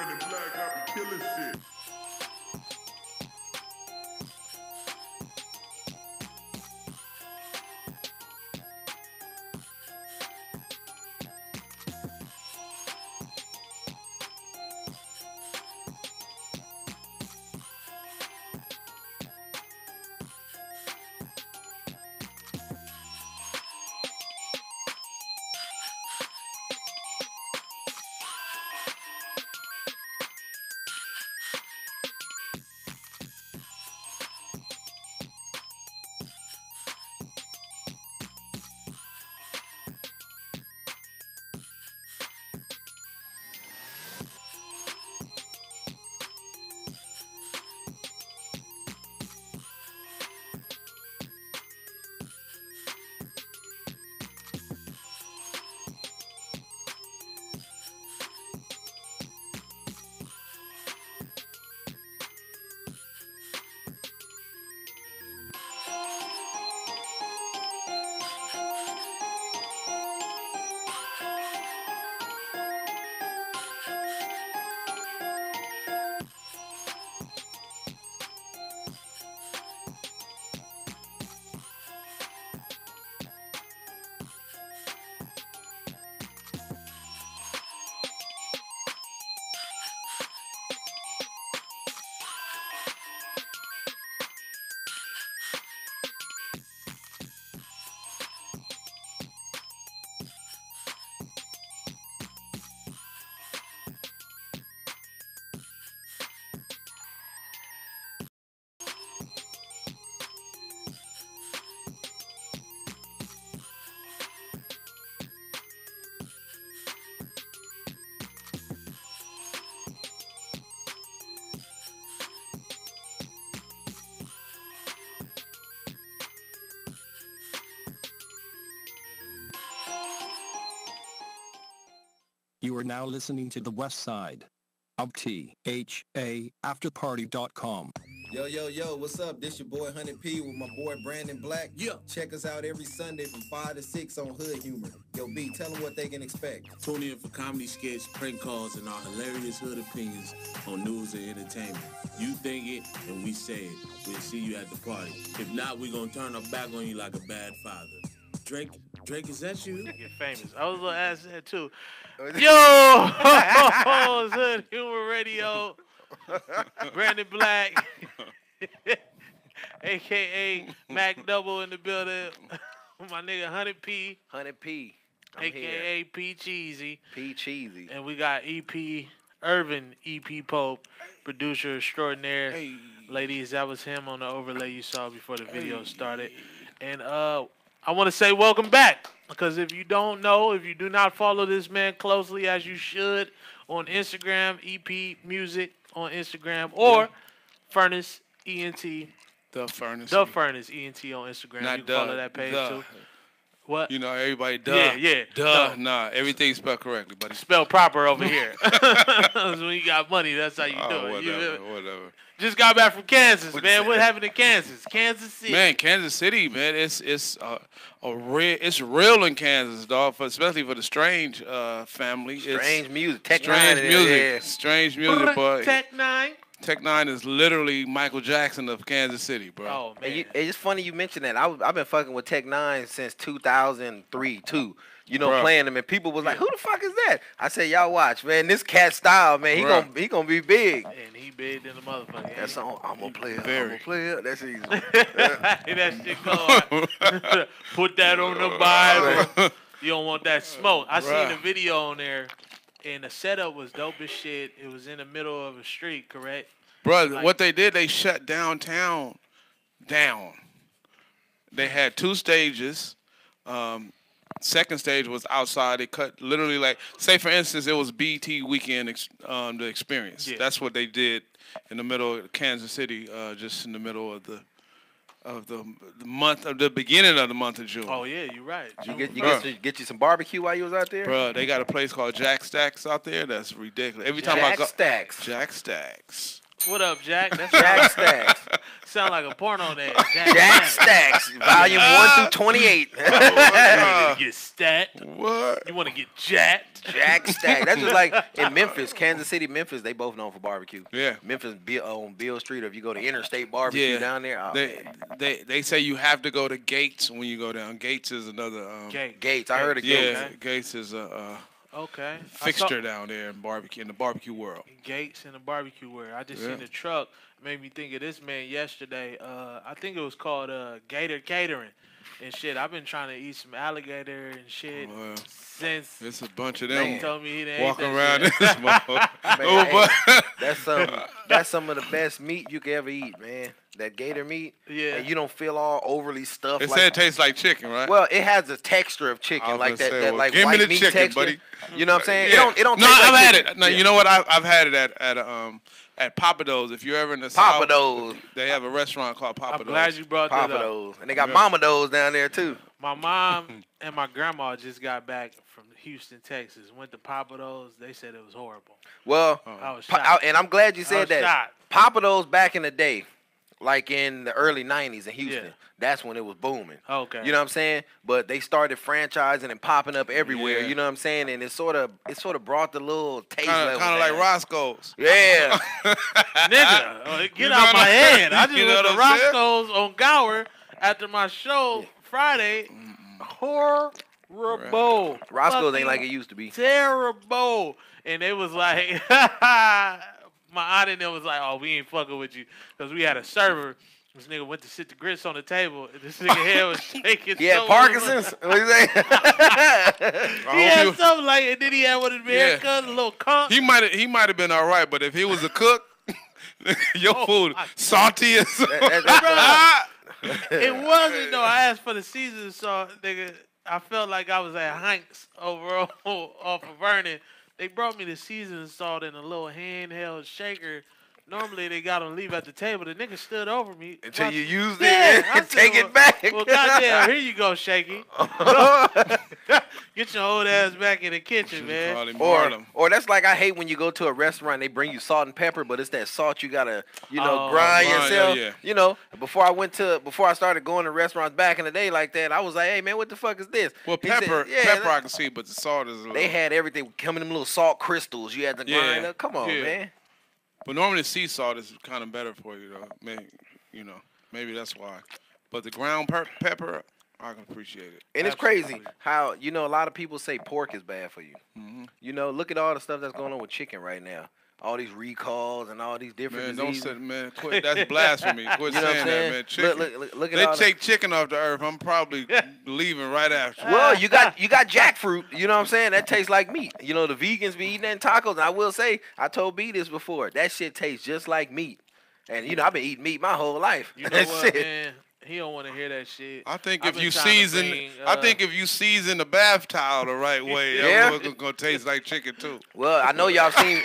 Brandon Black, I be killing shit. You are now listening to the West Side of THAAfterparty.com. Yo, yo, yo, what's up? This your boy 100P with my boy Brandon Black. Yeah. Check us out every Sunday from 5 to 6 on Hood Humor. Yo, B, tell them what they can expect. Tune in for comedy skits, prank calls, and our hilarious hood opinions on news and entertainment. You think it, and we say it. We'll see you at the party. If not, we're going to turn our back on you like a bad father. Drake, is that you? Get famous. I was gonna ask that too. Yo, it's Hood Humor Radio. Brandon Black, aka Mac Double in the building. My nigga 100P, 100P. aka P Cheesy. P Cheesy. And we got EP Irvin, EP Pope, producer extraordinaire. Hey. Ladies, that was him on the overlay you saw before the video started. And I want to say welcome back, because if you don't know, if you do not follow this man closely as you should on Instagram, EP Music on Instagram, or Furnace ENT, The Furnace. The Furnace ENT on Instagram. Not you can follow that page the. too. What? You know, everybody, Yeah. duh. Nah, everything's spelled correctly, buddy. Spell proper over here. When you got money, that's how you do it. Whatever. Just got back from Kansas, man. What happened in Kansas? Kansas City. Man, Kansas City, man, it's real in Kansas, dog. Especially for the Strange family. Strange music. Tech Strange Nine music. Strange music, boy. Tech Nine. Tech Nine is literally Michael Jackson of Kansas City, bro. Oh man, it's funny you mentioned that. I've been fucking with Tech Nine since 2003 too. You know, Bro. playing them, and people was like, "Who the fuck is that?" I said, "Y'all watch, man. This cat style, man. He gonna be big." and he big than the motherfucker. That song, I'm gonna play it. Very. I'm gonna play it. That's easy. That shit go. Put that on the Bible. You don't want that smoke. I seen the video on there, and the setup was dope as shit. It was in the middle of a street, correct? Bro, what they did, they shut downtown down. They had 2 stages. Second stage was outside. They cut literally like, say for instance, it was BT Weekend, the Experience. Yeah. That's what they did in the middle of Kansas City, just in the middle of the month of the beginning of the month of June. Oh yeah, you're right. You get you some barbecue while you was out there. Bro, they got a place called Jack Stacks out there. That's ridiculous. Every time Jack I go, Stacks. Jack Stacks. What up, Jack? That's Jack Stacks. Sound like a porno name. Jack Stacks, volume 1 through 28. You want to get stacked? What? You want to get jacked? Jack Stack. That's just like in Memphis, Kansas City, Memphis. They both known for barbecue. Yeah. Memphis on Beale Street. Or if you go to Interstate Barbecue down there, oh, man. They say you have to go to Gates when you go down. Gates is another Gates. I heard of Gates. yeah. Gates is a Okay. fixture down there in the barbecue world. Gates in the barbecue world. I just seen the truck. Made me think of this man yesterday. I think it was called Gator Catering. And shit, I've been trying to eat some alligator and shit since It's a bunch of he them told me he didn't walking eat that around shit. this motherfucker. Man, Oh, hey, but that's some of the best meat you could ever eat, man. That gator meat. Yeah. And you don't feel all overly stuffed. it like, said it tastes like chicken, right? well, it has a texture of I chicken, was like gonna that, say, that well, like give me white the meat chicken, texture. buddy. You know what I'm saying? Yeah. It don't No, taste I've like had chicken. it. No, Yeah. you know what? I've had it at Papados. If you're ever in the South, Papados. they have a restaurant called Papados. I'm glad you brought that up. Papados. And they got Mama Do's down there too. My mom and my grandma just got back from Houston, Texas. Went to Papados. They said it was horrible. Well, I was shocked. and I'm glad you I said was that. shocked. Papados back in the day, like in the early 90s in Houston, Yeah. that's when it was booming. Okay. You know what I'm saying? But they started franchising and popping up everywhere. Yeah. You know what I'm saying? And it sort of brought the little taste Kind level of like down. Roscoe's. Yeah. Nigga, You get know out what my I'm saying? head. I just You know went to what I'm saying? Roscoe's on Gower after my show Friday. Horrible. Roscoe's ain't Fucking like it used to be. terrible. And they was like, my aunt and them was like, oh, we ain't fucking with you. Because we had a server. This nigga went to sit the grits on the table. And this nigga head was shaking. He had so Parkinson's. What you say? He had something like it. Then he had one of the Yeah. haircut, a little conch. He might have been all right, but if he was a cook, your Oh, food my- salty as It wasn't though. I asked for the season salt, nigga. I felt like I was at Hanks over off of Vernon. They brought me the seasoning salt in a little handheld shaker. Normally they got them leave at the table. The nigga stood over me Until you used it Yeah, I and said, take it back. Well, goddamn, here you go, Shaky. Get your old ass back in the kitchen, man. Call him Harlem. Or that's like I hate when you go to a restaurant and they bring you salt and pepper, but it's that salt you gotta, Oh, grind grind, yourself. yeah. You know, before I started going to restaurants back in the day like that, I was like, hey man, what the fuck is this? Well, He said, pepper "Yeah, I can see, but the salt is a little. they had everything coming in them little salt crystals. You had to grind Yeah, up. Come on, yeah. man. But normally sea salt is kind of better for you, though. Maybe that's why. But the ground pepper, I can appreciate it. And it's crazy how, a lot of people say pork is bad for you. Mm-hmm. Look at all the stuff that's going on with chicken right now. All these recalls and all these different Man, don't diseases. say, man, quit. That's blasphemy. Quit You know what saying I'm that, saying? man. Chicken. Look at They all take chicken off the earth. I'm probably leaving right after. Well, you got jackfruit. You know what I'm saying? That tastes like meat. The vegans be eating that in tacos. And I will say, I told B this before. That shit tastes just like meat. And I've been eating meat my whole life. You know That what, shit. man? He don't want to hear that shit. I think I've if you been trying to season, bring, if you season the bath towel the right way, Yeah. it's gonna taste like chicken too. Well, I know y'all seen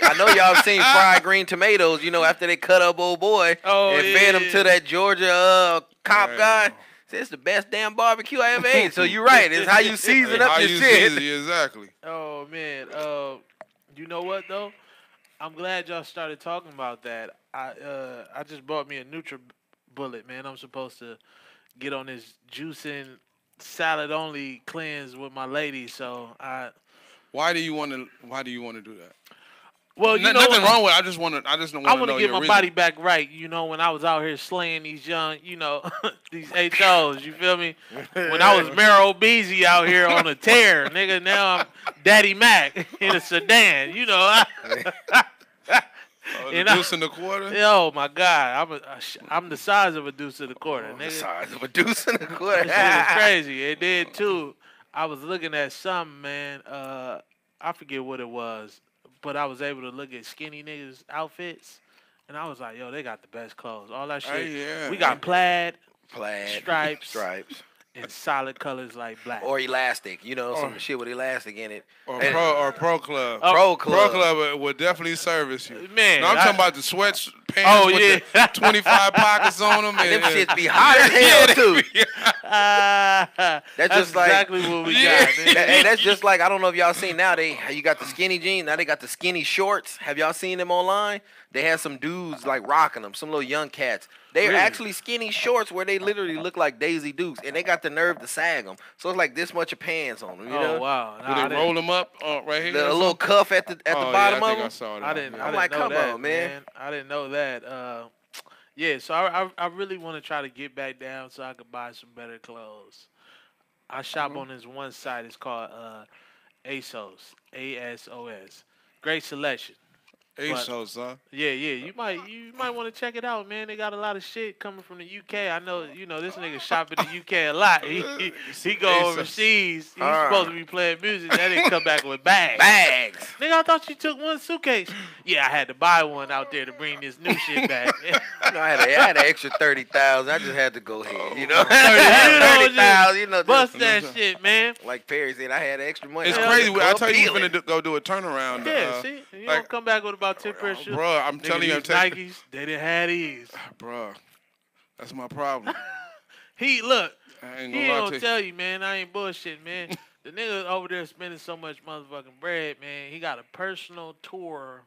fried green tomatoes. After they cut up old boy and fed him to that Georgia cop Right. guy. Said, it's the best damn barbecue I ever ate. So you're right. It's how you season up How your you shit. season, exactly. Oh man, you know what though? I'm glad y'all started talking about that. I just bought me a NutriBullet, man. I'm supposed to get on this juicing salad only cleanse with my lady. So Why do you want to do that? well, Nothing wrong with it. I just want to I know want to get your my reason. body back right. When I was out here slaying these young, these HOs, you feel me? When I was Mero Beezy out here on a tear, nigga, now I'm Daddy Mac in a sedan, The and I- deuce in the quarter. Oh my God, I'm the size of a deuce in the quarter, The nigga. size of a deuce in the quarter. This shit is crazy. It did too. I was looking at something, man. I forget what it was, but I was able to look at skinny niggas' outfits, and I was like, yo, they got the best clothes. All that shit. yeah. We got plaid Plaid. Stripes. And solid colors like black. or elastic, some shit with elastic in it. Or And- Pro Club. Pro Pro Club. Club would definitely service you. Man, No, I'm I- talking about the sweatpants Oh, with yeah. the 25 pockets on them. And them shits be hot as hell too. That's just like- exactly what we Yeah. got, man. And that's just like, I don't know if y'all seen now, you got the skinny jeans, now they got the skinny shorts. Have y'all seen them online? They had some dudes like rocking them, some little young cats. They're Really? actually skinny shorts where they literally look like Daisy Dukes, and they got the nerve to sag them. So it's like this much of pants on them. You know? Oh wow! Do they roll them up right here? A little cuff at the bottom I of think I them. saw that. I didn't. I'm I like, didn't know come that, on, man. I didn't know that. Yeah. So I really want to try to get back down so I could buy some better clothes. I shop on this one site. It's called ASOS. ASOS. Great selection. ASOS, huh? Yeah, you might want to check it out, man. They got a lot of shit coming from the UK. I know, this nigga shop in the UK a lot. He go overseas. He's supposed to be playing music. That didn't come back with bags. Bags. Nigga, I thought you took one suitcase. Yeah, I had to buy one out there to bring this new shit back. You know, I had an extra 30,000. I just had to go ahead. You know, 30,000. You know, Bust just, that shit, man. like Perry said, I had extra money. It's I was crazy. just I tell you, peeling. you're finna go do a turnaround. Yeah, see, you like- don't come back with about 10 pair of shoes. Bro, I'm Nigga, telling you, I'm these telling you. Nikes, they didn't have these. Bro, that's my problem. Look. I ain't He gonna lie don't to you. tell you, man. I ain't bullshit, man. The nigga over there spending so much motherfucking bread, man. He got a personal tour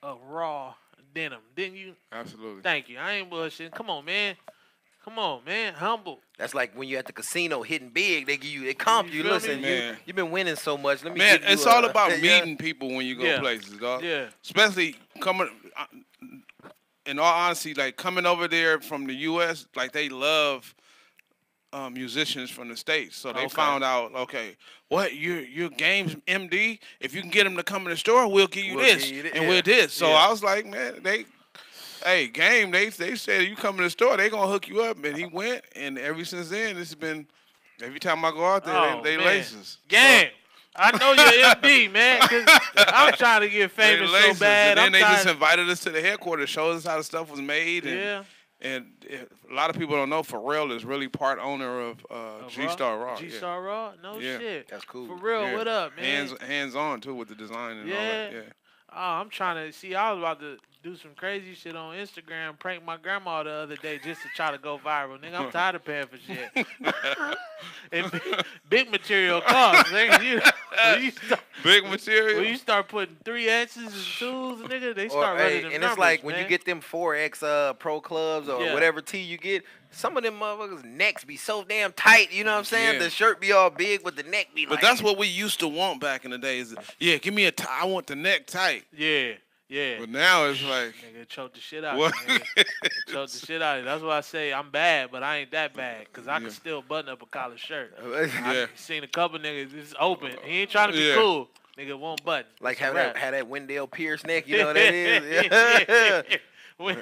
of raw denim. Didn't you? Absolutely. Thank you. I ain't bullshitting. Come on, man. Come on, man. Humble. That's like when you're at the casino hitting big, they comp You you. feel Listen, me? Man. you've been winning so much. Let me Man, give you it's all a- about yeah. meeting people when you go Yeah. places, dog. Yeah. Especially coming, in all honesty, like coming over there from the U.S., like they love musicians from the States. So they Okay. found out, okay, what, you're Games MD? If you can get them to come in the store, we'll give you We'll this. give you thi- And yeah. we're this. So Yeah. I was like, man, hey, Game, they said you come in the store, they going to hook you up. And he went, and ever since then, it's been, every time I go out there, Oh, they man. laces. Gang. I know you're MD, man. 'Cause I'm trying to get They famous laces. so bad. And then I'm they just trying. invited us to the headquarters, showed us how the stuff was made. And, Yeah. and a lot of people don't know Pharrell is really part owner of G-Star Raw. G-Star Raw? No Yeah. shit. That's cool. For real, Yeah. what up, man? Hands on too with the design and all that. Yeah. Yeah. Oh, I'm trying to see. I was about to do some crazy shit on Instagram, prank my grandma the other day just to try to go viral. Nigga, I'm tired of paying for shit. And big material costs. Nigga, Big material. when you start putting 3X's and 2s, nigga, they Or, start hey, running them and numbers, it's like when man. you get them 4X Pro Clubs or Yeah. whatever tee you get, some of them motherfuckers' necks be so damn tight. You know what I'm saying? Yeah. The shirt be all big, but the neck be But like. that's what we used to want back in the days. Yeah, give me I want the neck tight. Yeah. But now it's like, Nigga, choke the shit out what? of you, nigga. Choke the shit out of you. That's why I say I'm bad, but I ain't that bad. Because I Yeah. can still button up a collar shirt. Yeah. Seen a couple niggas, it's open. He ain't trying to be Yeah. cool. Nigga won't button. Like It's a have wrap. that Wendell Pierce neck. You know what that is? Yeah.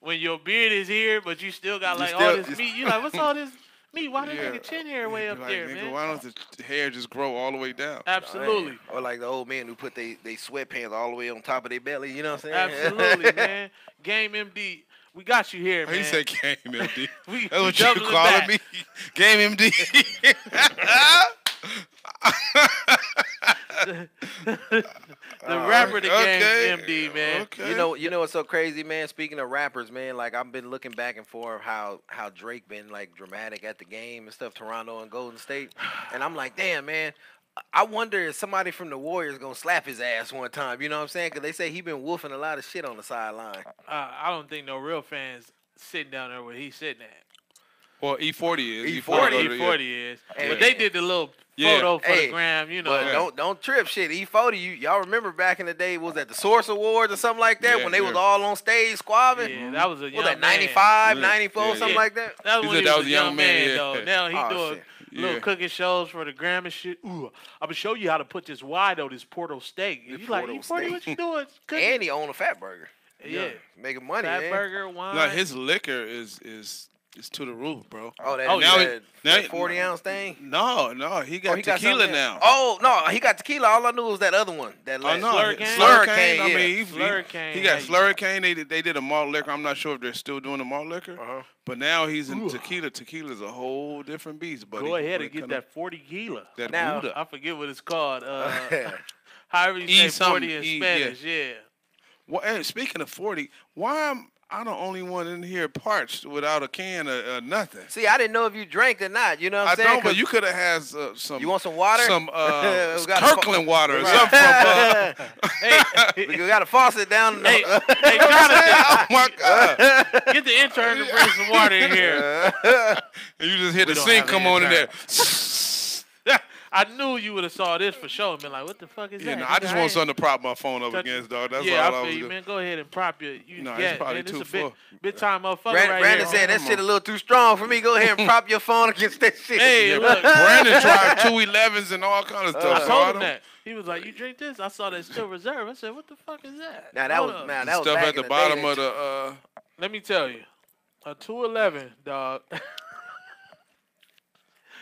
when your beard is here, but you still got You like still- all this meat. You like, what's all this meat? Why the Yeah. nigga chin hair way up Like, there, nigga, man? why don't the hair just grow all the way down? Absolutely. Or like the old man who put they sweatpants all the way on top of their belly. You know what I'm saying? Absolutely, man. Game MD, we got you here, man. He said Game MD. We- That's we what you doubling calling back. me? Game MD. The rapper, the Okay. Game MD, man. Okay. You know what's so crazy, man? Speaking of rappers, man, like I've been looking back and forth how Drake been like dramatic at the game and stuff, Toronto and Golden State, and I'm like, damn, man. I wonder if somebody from the Warriors gonna slap his ass one time. You know what I'm saying? Because they say he been woofing a lot of shit on the sideline. I don't think no real fans sitting down there where he's sitting at. Well, E40 is. E40. go to the- E40 is. Hey. But they did the little Yeah. photo for Hey, the gram, you know. But don't trip, shit. E40, y'all remember back in the day? Was that the Source Awards or something like that Yeah, when they was yeah. all on stage squabbing? Yeah, that was a young Was that man. 95, Yeah, 94, yeah, something yeah. like that? That was He when said he that was a young man, yeah. though. Now he Oh, doing shit. little Yeah. cooking shows for the gram and shit. Ooh, I'm gonna show you how to put this wide on this Porto steak. And you like, Porto E40, steak. what you doing? Cooking? And he owned a Fat Burger. yeah. Making money, Fat man. burger, wine. No, his liquor is to the roof, bro. Oh, that, Oh, now that, now that 40-ounce thing? No, he got Oh, he got tequila something now. else. Oh, no, he got tequila. All I knew was that other one. That Oh last no, Slurricane? Slurricane. I Yeah. mean, Slurricane, he got hey. Slurricane. They did a malt liquor. I'm not sure if they're still doing the malt liquor, Uh-huh. but now he's in tequila. Tequila's a whole different beast, buddy. Go ahead When and it get come that 40 gila. to that Now- Gouda. I forget what it's called. However you E say 40 something, in E, Spanish, yeah. Well, hey, speaking of 40, why I'm the only one in here parched without a can or nothing. See, I didn't know if you drank or not. You know what I'm I saying? don't, but 'Cause you could have had some. you want some water? Some We got a Kirkland water or something from. Hey, You got a faucet down. hey, hey, Jonathan, Oh my God! get the intern to bring some water in here. And you just hear the don't sink have come any on in there. I knew you would have saw this for sure and been like, what the fuck is Yeah, that? no, I just Nigga, want ain't something to prop my phone up touch- against, dog. That's yeah, all I I feel was you, doing. man. Go ahead and prop your. No, it's yeah, probably man, too it's a big, full. big time motherfucker right Brandon here. said that shit a little too strong for me. Go ahead and prop your phone against that shit. Hey, look, Brandon tried 211s and all kind of stuff. I so told I him don't- that. He was like, "You drink this?" I saw that still reserve. I said, "What the fuck is that?" Now that Hold was up. that was stuff back at in the day bottom that of the. Let me tell you, a 211, dog.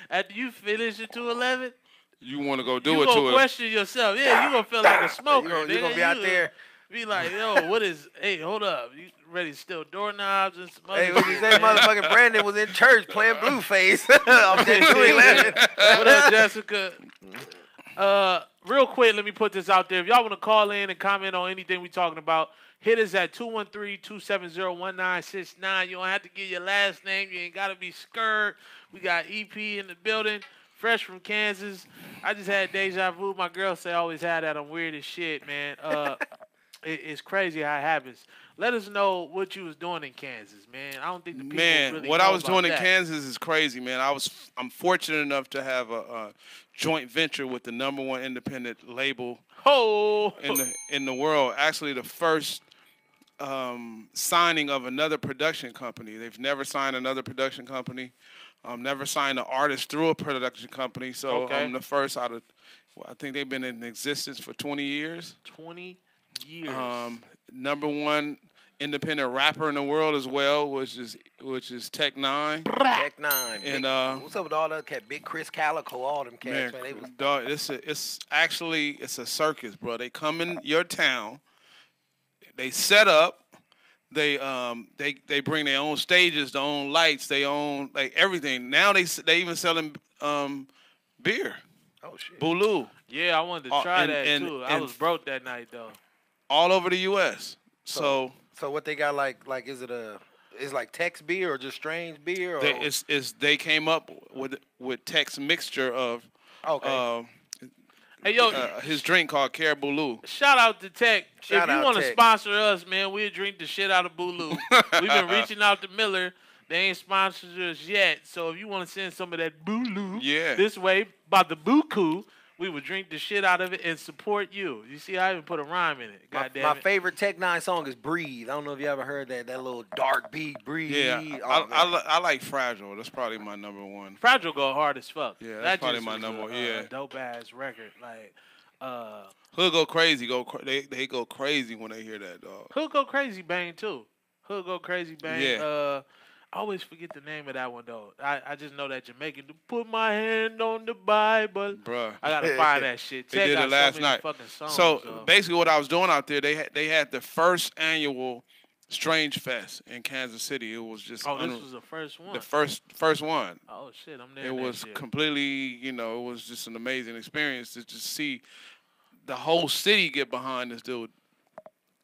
After you finish a 211, You want to go do you it to gonna it. question yourself. Yeah, you gonna feel like a smoker. You nigga. gonna be out You there. Be like, yo, what is? Hey, hold up. You ready to steal doorknobs and some other Hey, what you shit, say? man? Motherfucking Brandon was in church playing Blueface off that 211. What up, Jessica? Real quick, let me put this out there. If y'all want to call in and comment on anything we talking about, hit us at 213-270-1969. You don't have to give your last name. You ain't got to be scared. We got EP in the building, fresh from Kansas. I just had deja vu. My girl say I always had that. I'm weird as shit, man. It's crazy how it happens. Let us know what you was doing in Kansas, man. I don't think the people Man, really what know I was about doing in that. Kansas is crazy, man. I'm fortunate enough to have a joint venture with the #1 independent label Oh, in the world. Actually, the first signing of another production company. They've never signed another production company. Never signed an artist through a production company. So Okay. I'm the first out of. Well, I think they've been in existence for 20 years. 20 years. #1 independent rapper in the world as well, which is Tech Nine. Tech Nine. And What's up with all that cat? Big Chris Calico, all them cats, man. They was dog, it's a circus, bro. They come in your town, they set up, they bring their own stages, their own lights, they own like everything. Now they even selling beer, oh shit. Boulou, Yeah, I wanted to try that too. I and- was broke that night though. all over the U.S. So So what they got like is it like Tex beer or just strange beer or they came up with Tech's mixture of okay. Hey yo, his drink called Caribou. shout out to Tech. Shout if you out want to Tech. sponsor us, man, we'll drink the shit out of Boulou. We've been reaching out to Miller. They ain't sponsored us yet. So if you want to send some of that Boulou Yeah. this way, by the buku, we would drink the shit out of it and support you. You see, I even put a rhyme in it. God damn My it. favorite Tech Nine song is Breathe. I don't know if you ever heard that little dark beat, Breathe. Yeah, Oh, man. I like Fragile. That's probably my #1. Fragile go hard as fuck. Yeah, that's that probably just my was number a, one, yeah. dope ass record. Like, Hood go crazy. They go crazy when they hear that, dog. Hood Go Crazy Bang too. Hood Go Crazy Bang. Yeah. I always forget the name of that one though. I just know that Jamaican. To put my hand on the Bible. Bruh. I gotta find that shit. They Tech did got it last so many night. fucking songs, So basically, what I was doing out there, they had the first annual Strange Fest in Kansas City. It was just oh, this was the first one. the first one. Oh shit, I'm there. It was completely, it was just an amazing experience to just see the whole city get behind this dude.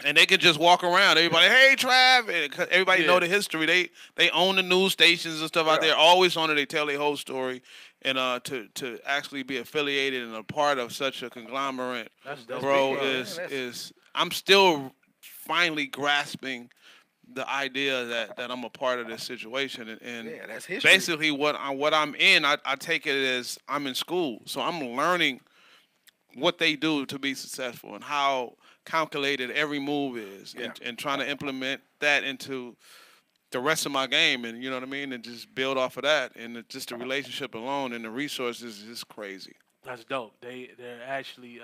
And they could just walk around. Everybody, hey, Trav. And 'cause everybody know the history. They own the news stations and stuff out there. Always on it. They tell their whole story. And to actually be affiliated and a part of such a conglomerate, That's dope. bro, big, bro. is I'm still finally grasping the idea that I'm a part of this situation. And Yeah, that's history. basically what I'm in, I take it as I'm in school. So I'm learning what they do to be successful and how calculated every move is, and trying to implement that into the rest of my game, and you know what I mean, and just build off of that, and just the relationship alone and the resources is crazy. That's dope. They're actually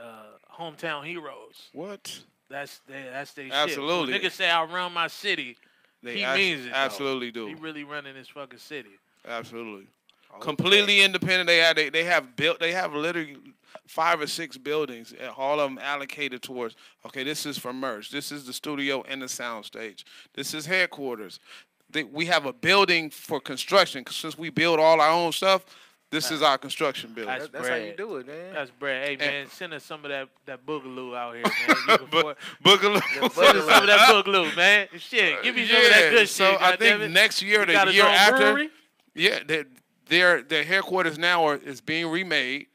hometown heroes. What? That's their shit. Absolutely. When niggas say I run my city, They he abs- means it. though. absolutely do. He really running his fucking city. Absolutely. Completely independent. They have literally 5 or 6 buildings, and all of them allocated towards, okay, this is for merch. This is the studio and the sound stage. This is headquarters. We have a building for construction. Since we build all our own stuff, This is our construction building. That's That's how you bread. do it, man. That's bread. Hey man, send us some of that boogaloo out here, man. You can afford- Boogaloo. Send us some of that boogaloo, man. Shit, give me some of that good so shit. I think goddammit. next year, He the got his year own after, brewery? yeah, their headquarters now is being remade,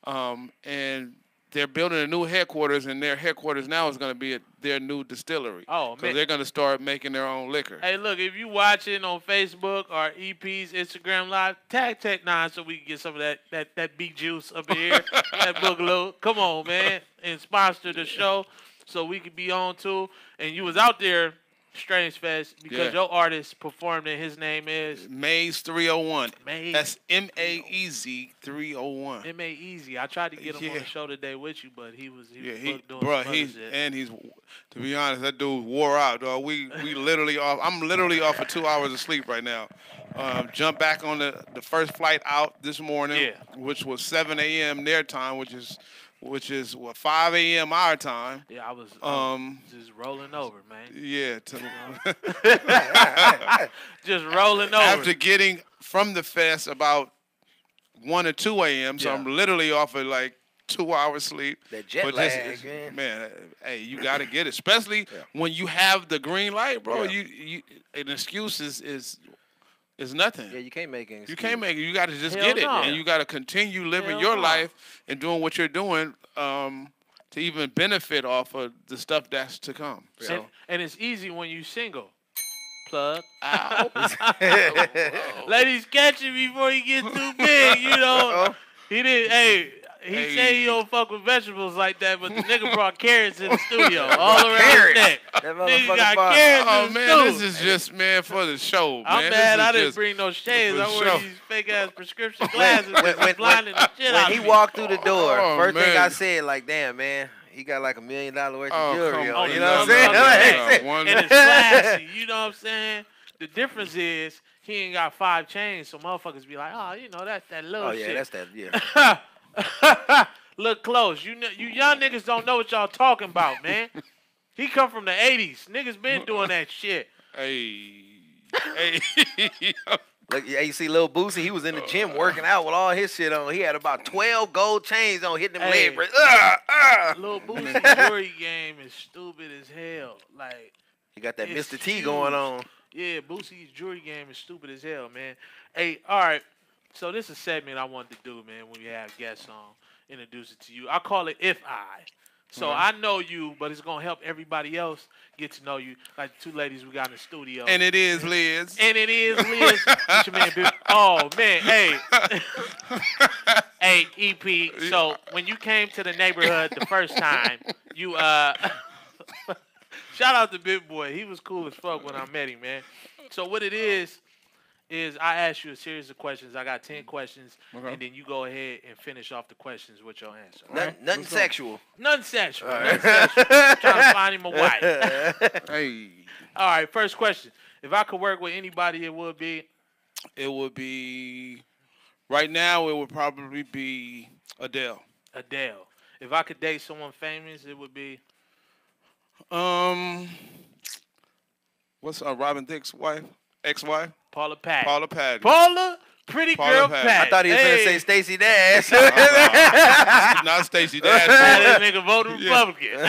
and they're building a new headquarters, and their headquarters now is going to be at their new distillery. Oh, man. because they're going to start making their own liquor. Hey, look, if you watching on Facebook or EP's Instagram Live, tag Tech 9 so we can get some of that beet juice up in here, that boogaloo. Come on, man, and sponsor the show so we could be on too. And you was out there, Strange Fest, because Yeah. your artist performed and his name is Maze 301. Maze. That's MAEZ 301. M.A. Easy. I tried to get him on Yeah. the show today with you, but he was Yeah, booked doing bro, some other shit. he's to be honest, that dude wore out, dog. We literally off. I'm literally off for 2 hours of sleep right now. Jumped back on the first flight out this morning, Yeah. which was 7 a.m. their time, which is what 5 a.m. our time. Yeah, I was just rolling over, man. Yeah, Just rolling over. after getting from the fest about 1 or 2 a.m. So Yeah. I'm literally off of like 2 hours sleep. That jet But lag, man. hey, you got to get it, especially when you have the green light, bro. Yeah. You an excuse is nothing. Yeah, you can't make it. You can't make it. You got to just Hell get it, no. and you got to continue living Hell your no. life and doing what you're doing to even benefit off of the stuff that's to come. And it's easy when you single. Plug. Ow. Ladies, catch it before he get too big, you know. He didn't. Hey, he say he don't fuck with vegetables like that, but the nigga brought carrots in the studio, all around his Carrots. neck. That Nigga motherfucker got bought- carrots Oh in the man, this stew. is just for the show, man. I'm This mad is I didn't just bring no shades. for I the wear show. these fake ass prescription glasses that blinding the shit out When he of me. walked through the door, Oh, first thing I man. said, like, damn, man, he got like $1 million worth Oh, of jewelry come on. on. You know what I'm Yeah. saying? One- And it's classy, you know what I'm saying? The difference is he ain't got 5 chains, so motherfuckers be like, oh, you know, that's that little Oh, yeah, shit. that's that, yeah. Look close. You young niggas don't know what y'all talking about, man. He come from the 80s. Niggas been doing that shit. Hey. Look, yeah, you see Lil Boosie, he was in the gym working out with all his shit on. He had about 12 gold chains on, hitting them Hey. leg breaks. Lil Boosie's jewelry game is stupid as hell. Like, He got that It's Mr. T huge. going on. yeah, Boosie's jewelry game is stupid as hell, man. Hey, all right. So this is a segment I wanted to do, man, when we have guests on. Introduce it to you. I call it If I. So I know you, but it's going to help everybody else get to know you. Like the 2 ladies we got in the studio. And it is Liz. And it is Liz. What's your man, Bill? Oh, man. Hey. Hey, EP. So when you came to the neighborhood the first time, you shout out to Big Boy. He was cool as fuck when I met him, man. So what it is I ask you a series of questions. I got 10 questions, and then you go ahead and finish off the questions with your answer. Nothing sexual. Nothing sexual. Nothing sexual. I'm trying to find him a wife. Hey. All right, first question. If I could work with anybody, it would be It would be right now. It would probably be Adele. Adele. If I could date someone famous, it would be What's Robin Thicke's wife? Ex-wife? Paula Patton. Paula Patton. Paula, pretty Paula girl Patton. Patton. I thought he was going to Hey. say Stacey Dash. Not Stacey That Dash. nigga voted Republican.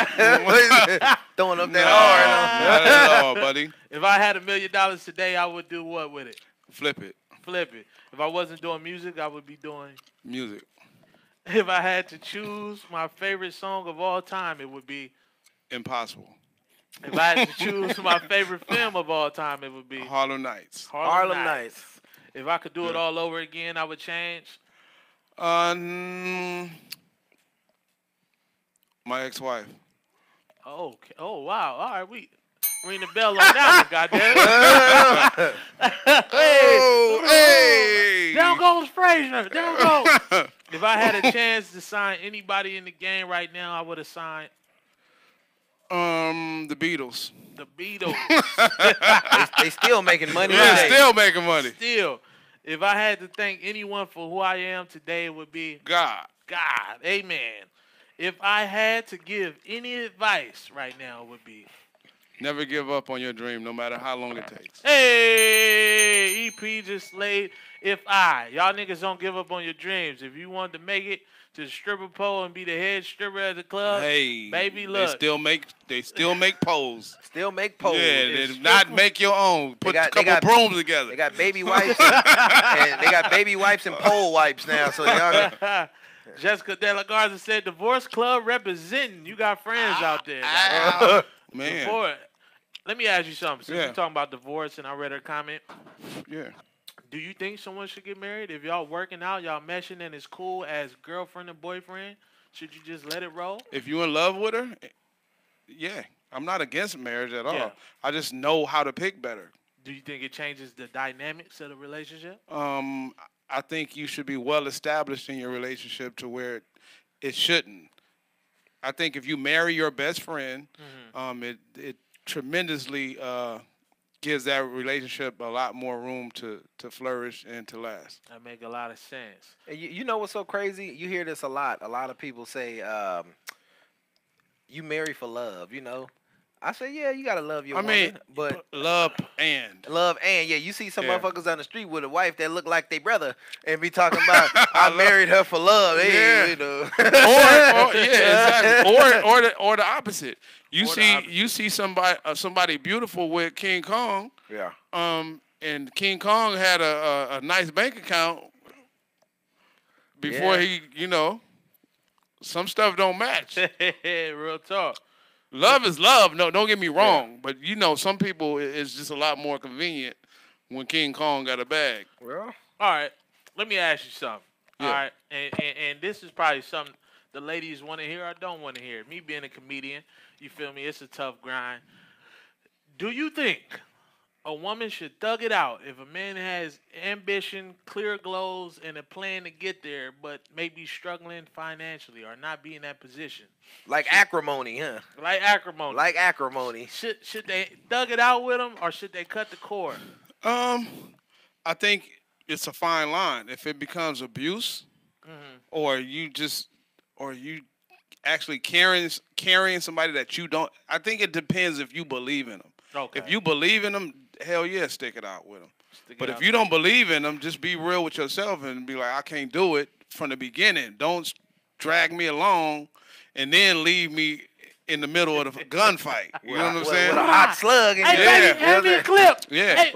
Throwing up No, that not at all, buddy. If I had $1 million today, I would do what with it? Flip it. Flip it. If I wasn't doing music, I would be doing. Music. If I had to choose my favorite song of all time, it would be. Impossible. If I had to choose my favorite film of all time, it would be Harlem Nights. Harlem Nights. If I could do it all over again, I would change. My ex-wife. Oh, okay. Oh, wow. All right, we ring the bell on that one, goddamn. Oh, hey! Down goes Frazier. Down goes. If I had a chance to sign anybody in the game right now, I would have signed The Beatles. the Beatles. They still making money They're today. still making money. Still, if I had to thank anyone for who I am today, it would be God. God. Amen. If I had to give any advice right now, it would be Never give up on your dream, no matter how long it takes. Hey, EP just laid. Y'all niggas don't give up on your dreams. If you want to make it to the stripper pole and be the head stripper at the club, Hey, baby, look. They still make poles. Still make poles. Yeah, It's they not make your own. Put a couple brooms together. They got baby wipes and they got baby wipes and pole wipes now. So y'all got, Jessica De La Garza said, Divorce Club representing. You got friends out there. Man. Divorce. Let me ask you something. Since Yeah. we're talking about divorce and I read her comment, Yeah. do you think someone should get married? If y'all working out, y'all meshing, and it's cool as girlfriend and boyfriend, should you just let it roll? If you in love with her, yeah. I'm not against marriage at all. Yeah. I just know how to pick better. Do you think it changes the dynamics of the relationship? I think you should be well established in your relationship to where it shouldn't. I think if you marry your best friend, it tremendously gives that relationship a lot more room to flourish and to last. That make a lot of sense. and you know what's so crazy? You hear this a lot. A lot of people say, "You marry for love." You know, I say, "Yeah, you gotta love your woman," but love and yeah, you see some Yeah. motherfuckers down the street with a wife that look like their brother and be talking about, "I married her for love." Hey, Yeah. you know. or yeah, exactly. Or the opposite. Or You see somebody beautiful with King Kong. Yeah. And King Kong had a nice bank account before Yeah. some stuff don't match. Real talk. Love is love. No, don't get me wrong. But some people it's just a lot more convenient when King Kong got a bag. Well, All right, let me ask you something. Yeah. All right, and this is probably something the ladies want to hear or don't want to hear. Me being a comedian, you feel me? It's a tough grind. Do you think a woman should thug it out if a man has ambition, clear goals, and a plan to get there, but maybe struggling financially or not be in that position? like acrimony, huh? Like acrimony. Like acrimony. Should they thug it out with him or should they cut the cord? I think it's a fine line. If it becomes abuse, or you actually carrying somebody that you don't. I think it depends if you believe in them. Okay. If you believe in them, hell yeah, stick it out with them. Stick it But out. if you don't believe in them, just be real with yourself and be like, I can't do it from the beginning. Don't drag me along and then leave me in the middle of the gunfight. You know what I'm saying? With a hot slug in Hey, your baby, hand me a clip. Yeah.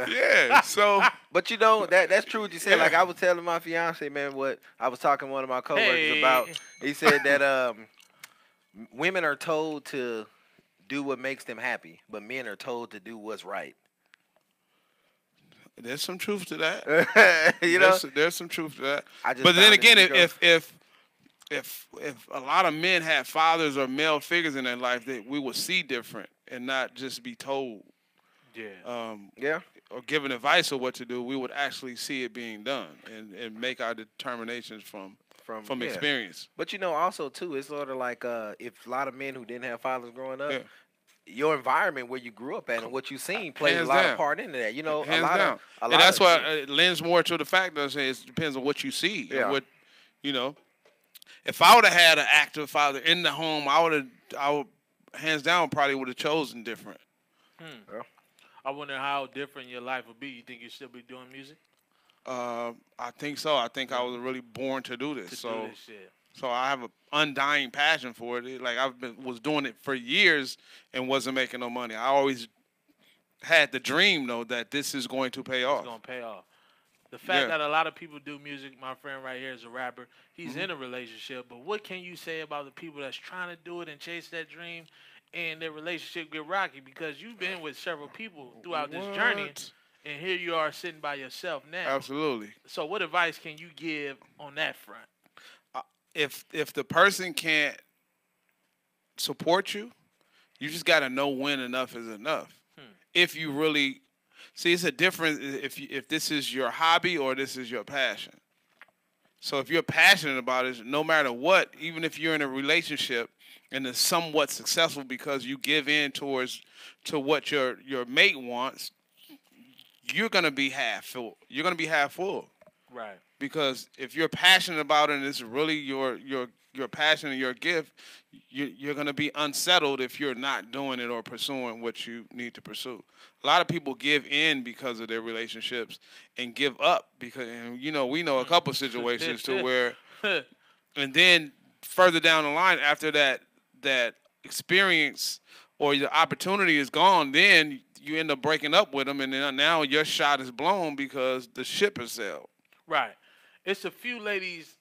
Yeah. So But that's true what you said. Like I was telling my fiance, man, what I was talking to one of my coworkers about. He said that women are told to do what makes them happy, but men are told to do what's right. there's some truth to that. You know, There's some truth to that. I just But then found it again, to go. if a lot of men had fathers or male figures in their life, that we would see different and not just be told Yeah. or given advice of what to do. We would actually see it being done and make our determinations from yeah. experience. But also too, it's sort of like if a lot of men who didn't have fathers growing up, Yeah. your environment where you grew up at and what you seen plays Hands a lot down. of part into that. You know, Hands a lot down. of a And lot that's of why it lends more to the fact that it depends on what you see. Yeah. And what, if I would have had an active father in the home, I would hands down probably would have chosen different. I wonder how different your life would be. You think you'd still be doing music? I think so. I think I was really born to do this. To so do this shit. So I have an undying passion for it. Like was doing it for years and wasn't making no money. I always had the dream though that this is going to pay off. It's gonna pay off. The fact Yeah. that a lot of people do music, my friend right here is a rapper. He's in a relationship, but what can you say about the people that's trying to do it and chase that dream, and their relationship get rocky? Because you've been with several people throughout this journey, What? and here you are sitting by yourself now. Absolutely. So, what advice can you give on that front? If the person can't support you, you just got to know when enough is enough. If you really see, it's a difference if this is your hobby or this is your passion. So if you're passionate about it, no matter what, even if you're in a relationship and it's somewhat successful because you give in to what your mate wants, you're gonna be half full. You're gonna be half full. Right. Because if you're passionate about it and it's really your your passion and your gift, you're going to be unsettled if you're not doing it or pursuing what you need to pursue. A lot of people give in because of their relationships and give up because, and, you know, we know a couple situations to where, and then further down the line after that experience or the opportunity is gone, then you end up breaking up with them, and then now your shot is blown because the ship has sailed. Right. It's a few ladies.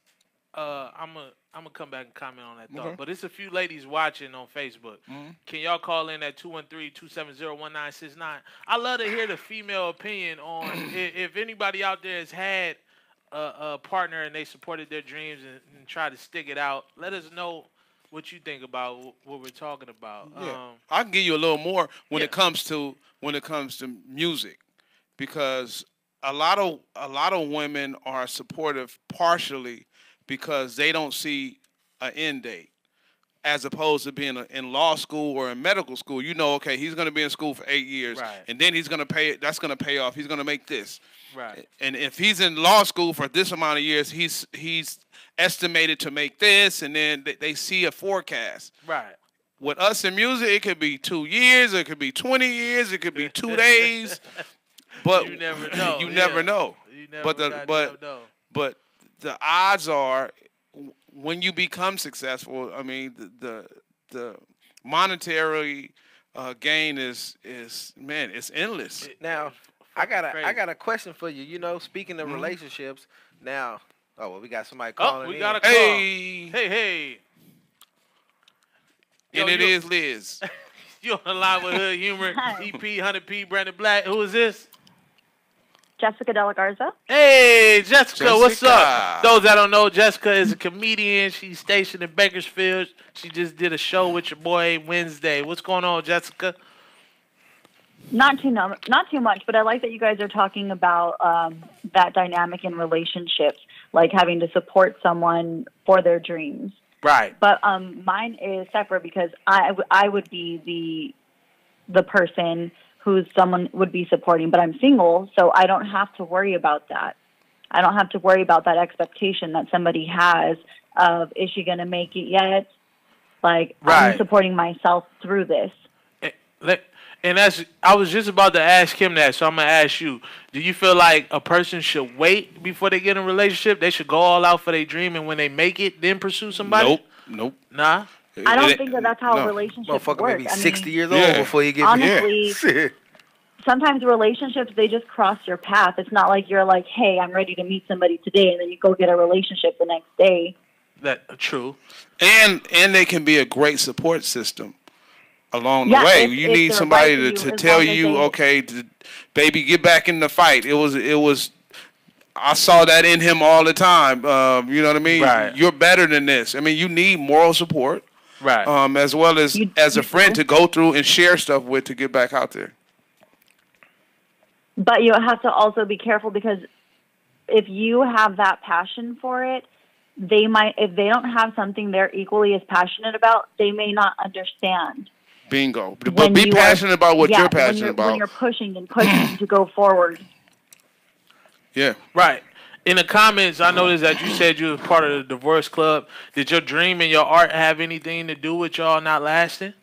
I'm gonna come back and comment on that thought. Okay. But it's a few ladies watching on Facebook. Mm-hmm. Can y'all call in at 213-270-1969? I love to hear the female opinion on if anybody out there has had a partner and they supported their dreams and tried to stick it out. Let us know what you think about what we're talking about. Yeah. I can give you a little more when yeah. it comes to music, because a lot of women are supportive partially because they don't see an end date, as opposed to being in law school or in medical school. You know, okay, he's going to be in school for 8 years, right. and then he's going to pay. That's going to pay off. He's going to make this. Right. And if he's in law school for this amount of years, he's estimated to make this, and then they see a forecast. Right. With us in music, it could be 2 years, it could be 20 years, it could be 2 days, but you never know. You never know. You never know. But the odds are, when you become successful, I mean, the monetary gain is man, it's endless. Now, I got a question for you. You know, speaking of relationships, now, we got somebody calling. We got a call. Hey. And Yo, it is Liz. You on the line with Hood Humor, EP, 100P, Brandon Black. Who is this? Jessica De La Garza. Hey, Jessica, what's up? Those that don't know, Jessica is a comedian. She's stationed in Bakersfield. She just did a show with your boy Wednesday. What's going on, Jessica? Not too much, but I like that you guys are talking about that dynamic in relationships, like having to support someone for their dreams. Right. But mine is separate because I would be the person who someone would be supporting, but I'm single, so I don't have to worry about that. I don't have to worry about that expectation that somebody has of, is she going to make it yet? Like, right. I'm supporting myself through this. And I was just about to ask him that, so I'm going to ask you. Do you feel like a person should wait before they get in a relationship? They should go all out for their dream, and when they make it, then pursue somebody? Nope. Nah? I don't think that's how a relationship works. Motherfucker may be 60 years old before you get honestly, sometimes relationships, they just cross your path. It's not like you're like, hey, I'm ready to meet somebody today, and then you go get a relationship the next day. True. And they can be a great support system along the way. You need somebody to tell you, okay, baby, get back in the fight. It was. I saw that in him all the time. You know what I mean? Right. You're better than this. I mean, you need moral support. Right. As well as a friend to go through and share stuff with to get back out there. But you have to also be careful, because if you have that passion for it, they might, if they don't have something they're equally as passionate about, they may not understand. Bingo. But be passionate about what you're passionate about. When you're pushing and pushing to go forward. Yeah. Right. In the comments, I noticed that you said you were part of the divorce club. Did your dream and your art have anything to do with y'all not lasting?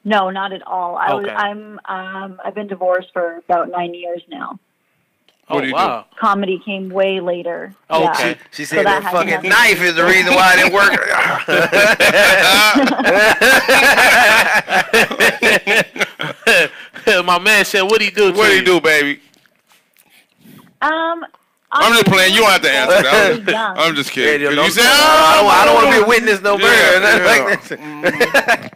No, not at all. Okay. I've been divorced for about 9 years now. What do you do? Comedy came way later. Oh, okay. Yeah. She said that fucking knife is the reason why it didn't work. My man said, "What'd he do? What'd he do, baby?" I'm just playing. You don't have to answer that. I'm just kidding. Yeah, You said, I don't want to be a witness no better. Yeah.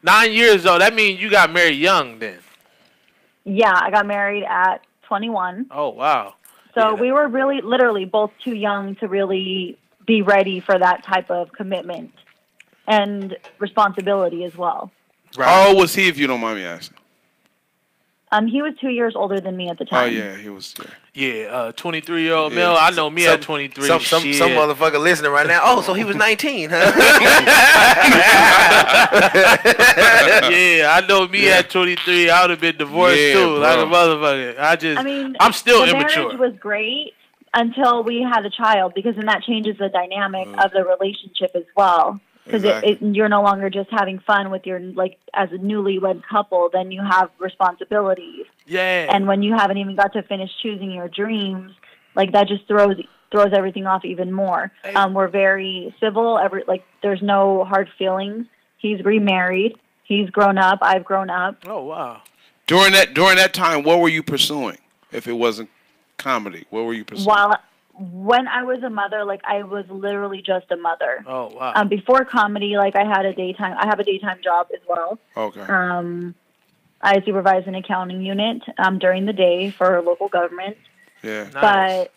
9 years though. That means you got married young then. Yeah, I got married at 21. Oh wow. So we were really, literally, both too young to really be ready for that type of commitment and responsibility as well. Right. How old was he, if you don't mind me asking? He was 2 years older than me at the Oh time. yeah, he was. Yeah, 23-year-old male. I know me at 23. Some motherfucker listening right now. Oh, so he was 19, huh? Yeah, I know me at 23. I would have been divorced too, bro. like a motherfucker. I'm still the immature. marriage was great. until we had a child, because then that changes the dynamic of the relationship as well. Because Exactly. you're no longer just having fun with your, like, as a newlywed couple, then you have responsibilities. Yeah. And when you haven't even got to finish choosing your dreams, like, that just throws everything off even more. We're very civil. There's no hard feelings. He's remarried. He's grown up. I've grown up. Oh, wow. During that time, what were you pursuing? If it wasn't comedy, what were you pursuing? When I was a mother, like, I was literally just a mother. Oh, wow. Before comedy, like, I have a daytime job as well. Okay. I supervise an accounting unit during the day for local government. Yeah. Nice. But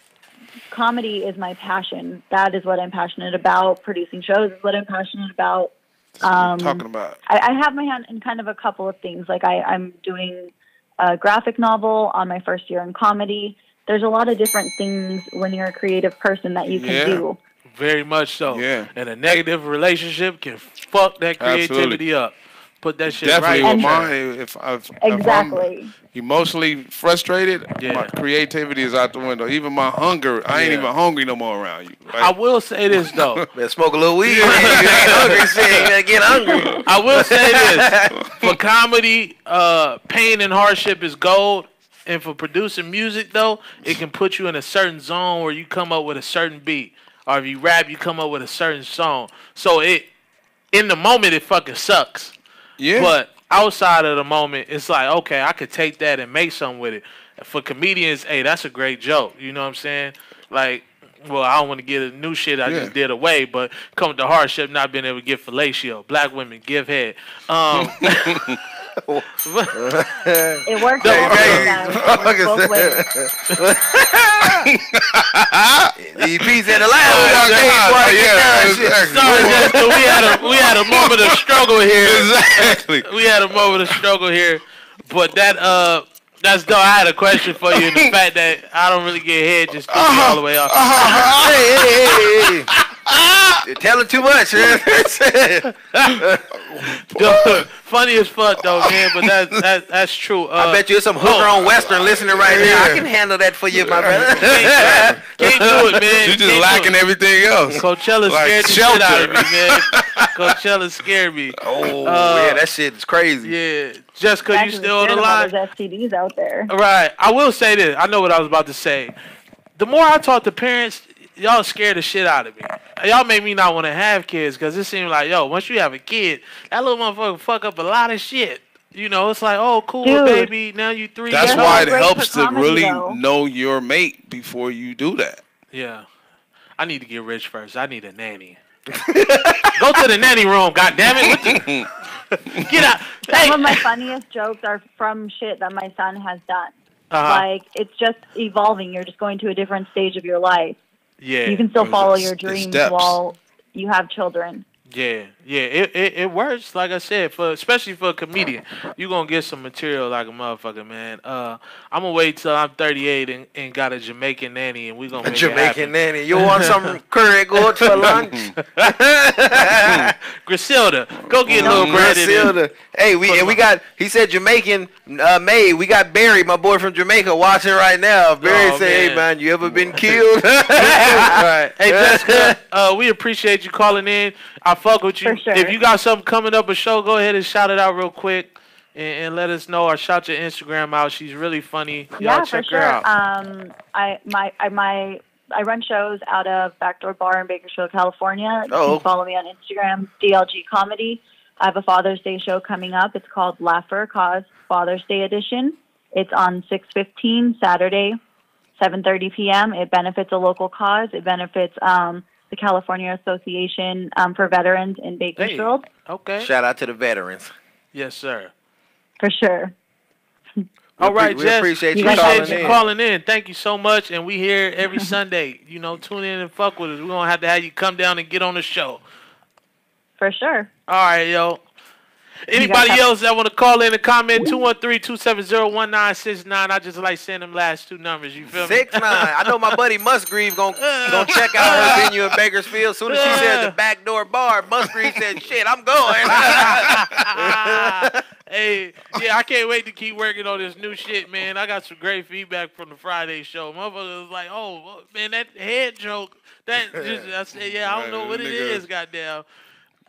comedy is my passion. That is what I'm passionate about. Producing shows is what I'm passionate about. That's what I'm talking about. I have my hand in kind of a couple of things. Like, I'm doing a graphic novel on my first year in comedy. There's a lot of different things when you're a creative person that you can do. Very much so. Yeah. And a negative relationship can fuck that creativity up. Put that shit Definitely right. with mine. If Exactly. I'm emotionally frustrated, my creativity is out the window. Even my hunger, I ain't even hungry no more around you. Like, I will say this, though. Better smoke a little weed. You ain't hungry, shit. You gotta get hungry. I will say this. For comedy, pain and hardship is gold. And for producing music, though, it can put you in a certain zone where you come up with a certain beat. Or if you rap, you come up with a certain song. So in the moment, it fucking sucks. yeah. But outside of the moment, it's like, okay, I could take that and make something with it. For comedians, hey, that's a great joke. You know what I'm saying? Like, well, I don't want to get a new shit I just did away, but come to hardship, not being able to get fellatio. Black women, give head. It works both ways. EP said the last Sorry, Jessica, we had a moment of struggle here. Exactly. We had a moment of struggle here, but that's dope. I had a question for you, and the fact that I don't really get head just threw me all the way off. Hey. You're telling too much, man. Dude, funny as fuck though, man. But that's true. I bet you there's some hooker on Western listening right now. I can handle that for you, my brother. Can't do it, man. You just lacking everything else. Coachella scared the shit out of me, man. Coachella scared me. Oh, yeah, that shit is crazy. Yeah, Jessica, you still on the line? There's STDs out there. Right. I will say this. I know what I was about to say. The more I talk to parents, y'all scare the shit out of me. Y'all make me not want to have kids because it seems like, yo, once you have a kid, that little motherfucker fuck up a lot of shit. You know, it's like, oh, cool, Dude. baby. Now you 3 That's years why old. it great helps for to comedy, really though. know your mate before you do that. Yeah. I need to get rich first. I need a nanny. Go to the nanny room, goddammit. Get out. Hey. Some of my funniest jokes are from shit that my son has done. Uh-huh. Like, it's just evolving. You're just going to a different stage of your life. Yeah. You can still follow your It's dreams steps. while you have children. Yeah, it works. Like I said, especially for a comedian, you gonna get some material like a motherfucker, man. I'm gonna wait till I'm 38 and got a Jamaican nanny, and we gonna make it Jamaican happen. nanny. You want some curry goat for lunch? Griselda, go get a little bread in there. Griselda. Hey, we got. He said Jamaican May. We got Barry, my boy from Jamaica, watching right now. Barry Oh, say, "Hey man. man, you ever been killed?" Right. Hey Jessica, we appreciate you calling in. I fuck with you. For sure. If you got something coming up a show, go ahead and shout it out real quick and let us know, or shout your Instagram out. She's really funny. Y'all Yeah, check for her sure. out. I run shows out of Backdoor Bar in Bakersfield, California. You Oh. can follow me on Instagram, DLG Comedy. I have a Father's Day show coming up. It's called Laugh for a Cause Father's Day Edition. It's on 6/15 Saturday, 7:30 p.m. It benefits a local cause. It benefits the California Association for Veterans in Bakersfield. Okay. Shout out to the veterans. Yes, sir. For sure. All right, we Jess. appreciate you Appreciate calling you calling in. Thank you so much. And we here every Sunday. You know, tune in and fuck with us. We're going to have you come down and get on the show. For sure. All right, yo. Anybody have- else that want to call in and comment, 213-270-1969. I just like saying them last two numbers. You feel me? 6'9". I know my buddy Musgrave gonna check out her venue in Bakersfield. As soon as she said the Backdoor Bar, Musgrave said, "Shit, I'm going." Hey, yeah, I can't wait to keep working on this new shit, man. I got some great feedback from the Friday show. Motherfucker was like, "Oh, man, that head joke." That just, I said, "Yeah, I don't know what it is, goddamn."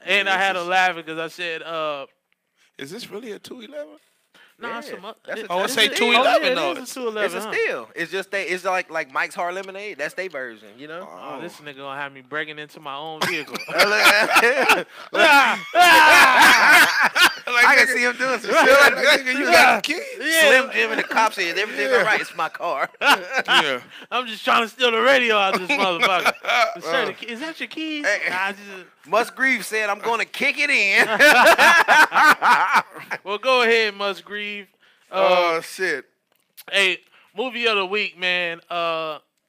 And I had her laughing because I said, Is this really a 211? "Nah, Yeah, some." Oh, it say steal. 211 Oh, though. yeah, it is a 211. It's a steal. It's just it's like Mike's Hard Lemonade. That's their version, you know. Oh, this nigga gonna have me breaking into my own vehicle. I can see him doing some shit. Nigga, you got the keys. Slim Jim and the cops said everything all right. It's my car. Yeah. I'm just trying to steal the radio out this motherfucker. Sir, is that your keys? Hey. Nah, I just, Musgrave said, "I'm going to kick it in." well, go ahead, Musgrave. Oh shit. Hey, movie of the week, man.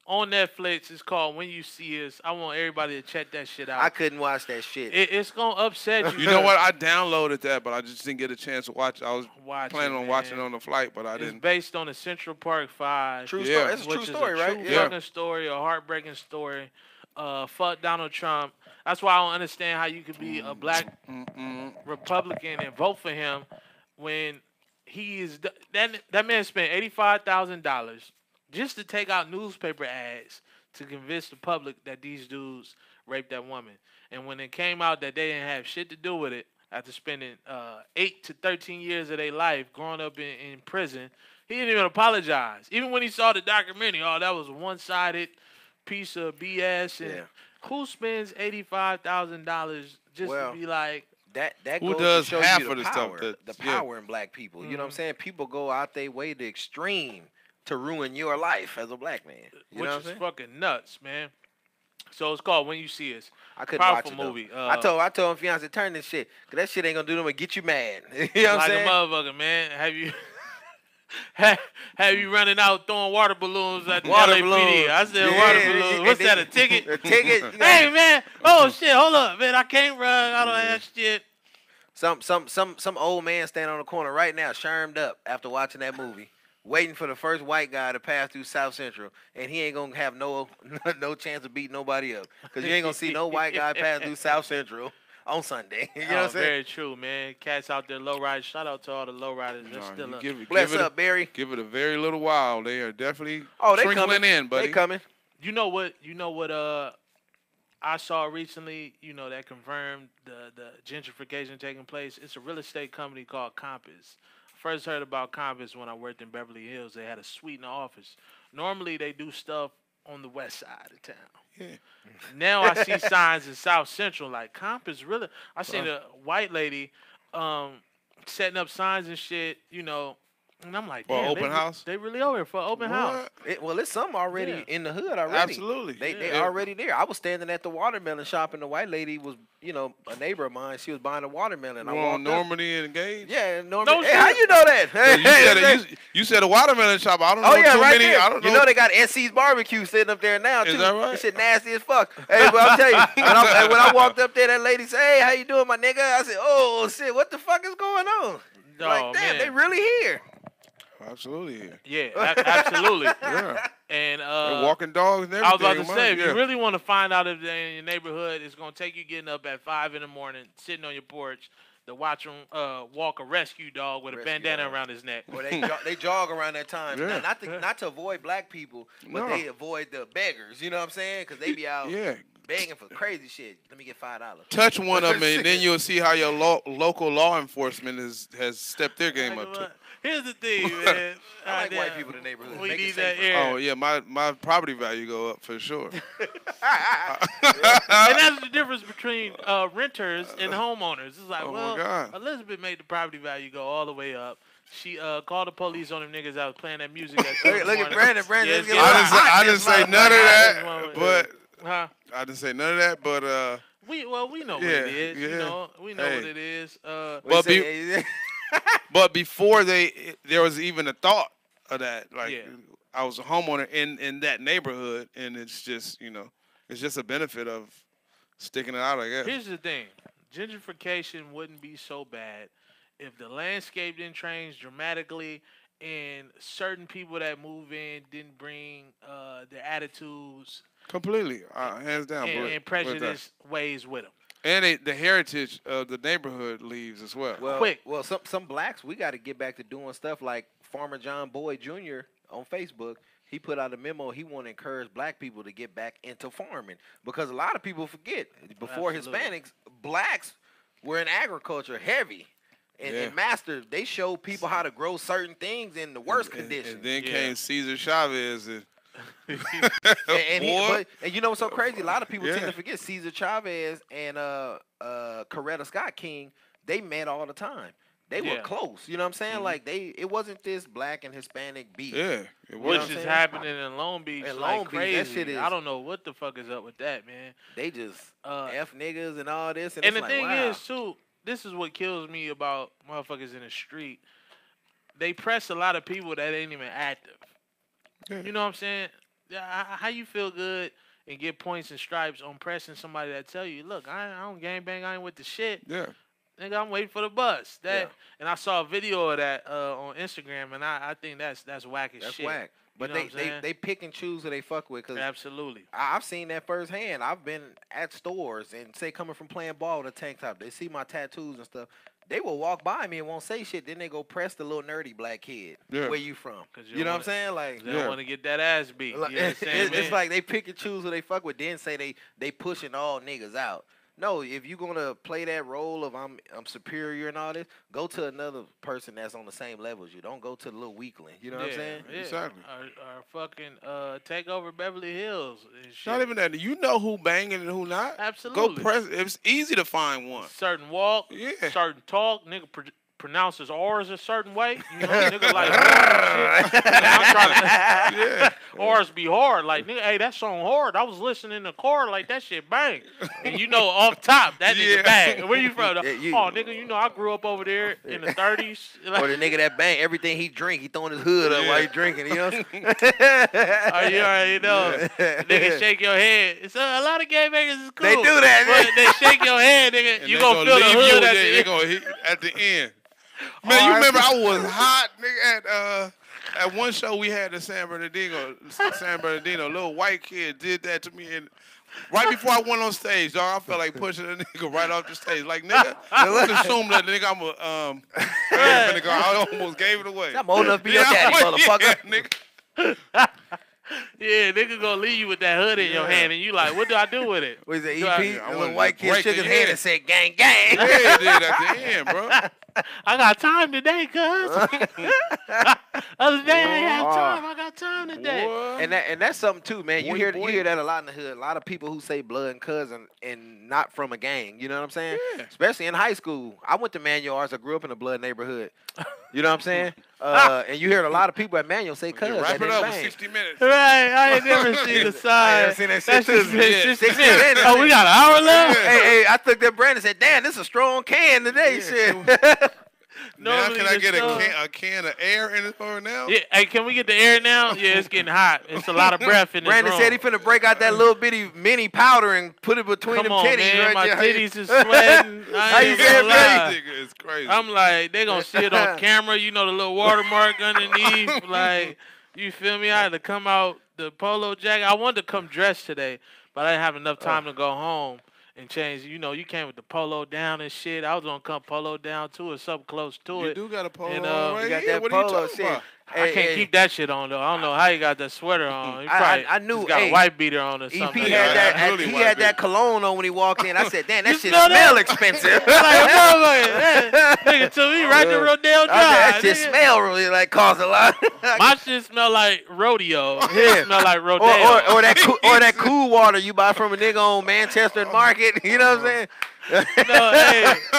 On Netflix, it's called When You See Us. I want everybody to check that shit out. I couldn't watch that shit. It's gonna upset you. You know what? I downloaded that, but I just didn't get a chance to watch it. I was Watch planning it, on watching it man. on the flight, but I It's didn't. based on the Central Park Five. True Yeah. story. It's a which true is story, a right? true Yeah. fucking story, a heartbreaking story. Fuck Donald Trump. That's why I don't understand how you could be a black Republican and vote for him when he is that man spent $85,000 just to take out newspaper ads to convince the public that these dudes raped that woman. And when it came out that they didn't have shit to do with it, after spending 8 to 13 years of their life growing up in prison, he didn't even apologize. Even when he saw the documentary, oh, that was a one-sided piece of BS. And Yeah. who spends $85,000 just Well, to be like, That Who goes does to show half you of the the stuff power, that- the yeah. power in black people. You know what I'm saying? People go out their way to extreme to ruin your life as a black man. You which know what I'm is saying? fucking nuts, man. So it's called When You See Us. I couldn't Powerful watch it, though. movie. I told him, fiance, turn this shit, cause that shit ain't gonna do nothing but get you mad. You know what I'm Like saying? a motherfucker, man. Have you have you running out throwing water balloons at the Water LAPD? balloons. I said Yeah, water and balloons. they- What's and that? they- A ticket? A ticket. You got- Hey man! Oh shit! Hold up, man! I can't run. I don't have shit. Some old man standing on the corner right now, shermed up after watching that movie, waiting for the first white guy to pass through South Central, and he ain't gonna have no chance of beating nobody up, cause you ain't gonna see no white guy pass through South Central on Sunday. You know what I'm saying? Very true, man. Cats out there low riders. Shout out to all the low riders. They're Nah, still you up. give it, Bless give it up, Barry. give it a very little while. They are definitely Oh, they trickling coming in, buddy. They coming. You know what? I saw recently, that confirmed the gentrification taking place. It's a real estate company called Compass. First heard about Compass when I worked in Beverly Hills. They had a suite in the office. Normally they do stuff on the west side of town. Yeah. Now I see signs in South Central like Compass really. I seen a white lady setting up signs and shit, and I'm like, For damn, open house? They really over here for open house. Well, it's some already Yeah. in the hood already. Absolutely. They Yeah. already there. I was standing at the watermelon shop, and the white lady was, a neighbor of mine. She was buying a watermelon. I You on walked up. Normandy and Gage? Yeah, Norman. No Hey, how shit. you know that? Yeah, you said a watermelon shop. I don't know Oh yeah, too right many. there. I don't know. You know they got SC's barbecue sitting up there now too. Is that right? This shit nasty as fuck. Hey, but I'll tell you, when I walked up there, that lady said, "Hey, how you doing, my nigga?" I said, "Oh shit, what the fuck is going on?" Oh, Like, damn, man. they really here. Absolutely. Yeah, absolutely. Yeah. And They're walking dogs and I was everything. about to say, if yeah. you really want to find out if they're in your neighborhood, it's gonna take you getting up at 5 in the morning, sitting on your porch, to watch them walk a rescue dog with a Rescue bandana dog. around his neck. Or they jog around that time. Yeah. Not to avoid black people, but No. they avoid the beggars. You know what I'm saying? Because they be out Yeah. begging for crazy shit. Let me get $5. Touch one of them, and then you'll see how your local law enforcement has stepped their game up to. Here's the thing, man. I like Goddamn. white people in the neighborhood. We Make it need that safer. air. Oh yeah, my property value go up for sure. And that's the difference between renters and homeowners. It's like, Oh, my well, God. Elizabeth made the property value go all the way up. She called the police on them niggas that was playing that music. At 2 in the Look at morning. Brandon. Brandon, Yeah, let's it's get getting hot. hot. I didn't say none of that, but Huh? I didn't say none of that, but We know what Yeah, it is. yeah. We know Hey. what it is. But but before there was even a thought of that. Like Yeah. I was a homeowner in that neighborhood, and it's just it's just a benefit of sticking it out. I guess. Here's the thing: gentrification wouldn't be so bad if the landscape didn't change dramatically, and certain people that move in didn't bring their attitudes Completely, hands down. and with that. prejudice ways with them. And the heritage of the neighborhood leaves as well. Well, Quick. Well, some blacks, we got to get back to doing stuff like Farmer John Boyd Jr. on Facebook. He put out a memo. He want to encourage black people to get back into farming because a lot of people forget before Absolutely. Hispanics, blacks were in agriculture heavy. And master, they showed people how to grow certain things in the worst conditions. And then came Cesar Chavez and and you know what's so crazy? A lot of people tend Yeah. to forget Cesar Chavez and Coretta Scott King. They met all the time. They were Yeah. close. You know what I'm saying? Like it wasn't this black and Hispanic beef. yeah, it You know Which what I'm is saying? happening in Long Beach In like Long Beach, that crazy. shit is- I don't know what the fuck is up with that, man. They just Uh, F niggas and all this. And, And it's the like, thing wow. is, too, this is what kills me about motherfuckers in the street. They press a lot of people that ain't even active. You know what I'm saying? How you feel good and get points and stripes on pressing somebody that tell you, look, I don't gangbang, I ain't with the shit. yeah. Nigga, I'm waiting for the bus. Yeah. And I saw a video of that on Instagram, and I think that's whack as That's shit. whack. But know what I'm saying? they pick and choose who they fuck with. Cause Absolutely. I've seen that firsthand. I've been at stores and say coming from playing ball with a tank top. They see my tattoos and stuff. They will walk by me and won't say shit. Then they go press the little nerdy black kid. Yeah. Where you from? 'Cause You know what I'm saying? Like, They don't want to get that ass beat. like, You understand, it's man? like they pick and choose who they fuck with. Then say they pushing all niggas out. No, if you gonna play that role of I'm superior and all this, go to another person that's on the same level as you. Don't go to the little weakling. You know what I'm saying? Yeah. Exactly. Or fucking take over Beverly Hills and shit. Not even that. You know who banging and who not. Absolutely. Go press. It's easy to find one. Certain walk, Yeah. certain talk, nigga pronounces R's a certain way. You know, nigga like shit. I'm trying to, Yeah. R's be hard. Like, nigga, hey, that song hard. I was listening in the car like that shit bang. And you know off top, that nigga Yeah. bang. Where you from? Yeah, you- Oh, nigga, you know I grew up over there in the 30s. Or the nigga that bang everything he drink, he throwing his hood up while he drinking. You know what I'm saying? Oh, you already know. Nigga, shake your head. It's a lot of gay bangers is cool. They do that, But they shake your head, nigga. And You they gonna feel the leave hood you, at yeah, the they end. gonna hit at the end. Man, you remember I was hot, nigga, at one show we had in San Bernardino. A little white kid did that to me, and right before I went on stage, dog, I felt like pushing a nigga right off the stage. Like, nigga, let's assume that nigga I'm a I almost gave it away. I'm old enough to be your daddy, motherfucker. Yeah, nigga. Yeah, nigga gonna leave you with that hood in your hand, and you like, what do I do with it? Was it Do EP? I- The wanted little to white kid break shook the his hand head. and said, gang, gang. Yeah, it did at the end, bro. I got time today, cuz. Other day I ain't have time. I got time today. What? And that's something too, man. You Boy, hear boy. you hear that a lot in the hood. A lot of people who say blood and cousin and not from a gang. You know what I'm saying? Yeah. Especially in high school. I went to Manual Arts. I grew up in a blood neighborhood. You know what I'm saying? And you heard a lot of people at Manual say cuz. Wrap that it up in bang. 60 minutes. Right, I ain't never seen the I side. never seen that shit That's too. just been 60 60 minutes. minutes. Oh, we got an hour left? Hey, I took that brand and said, damn, this is a strong can today. Shit. Now Normally can I the get stuff- a can of air in it for now? Yeah, hey, can we get the air now? Yeah, it's getting hot. It's a lot of breath in this Brandon room. said he finna break out that little bitty mini powder and put it between Come them on, titties man, right my there. titties is sweating. How I you ain't say it, gonna lie. This nigga is crazy. I'm like, they gonna see it on camera. You know the little watermark underneath. Like, you feel me? I had to come out the polo jacket. I wanted to come dressed today, but I didn't have enough time to go home and change. You know, you came with the polo down and shit. I was gonna come polo down too or something close to you it. do got a polo And, on right You got here. that What are you polo talking shit. about? I can't keep that shit on though. I don't know how you got that sweater on. He I probably knew, just got hey, a white beater on or EP something. had Yeah, that. absolutely He white had that bitch. cologne on when he walked in. I said, "Damn, that You shit smell that? smell expensive." Like, motherfucker, nigga, to me, right to Rodale I said, Drive. that shit nigga. smell really like cost a lot. My shit smell like rodeo. Yeah. His smell like rodeo. or that cool water you buy from a nigga on Manchester Market. You know what I'm saying? No,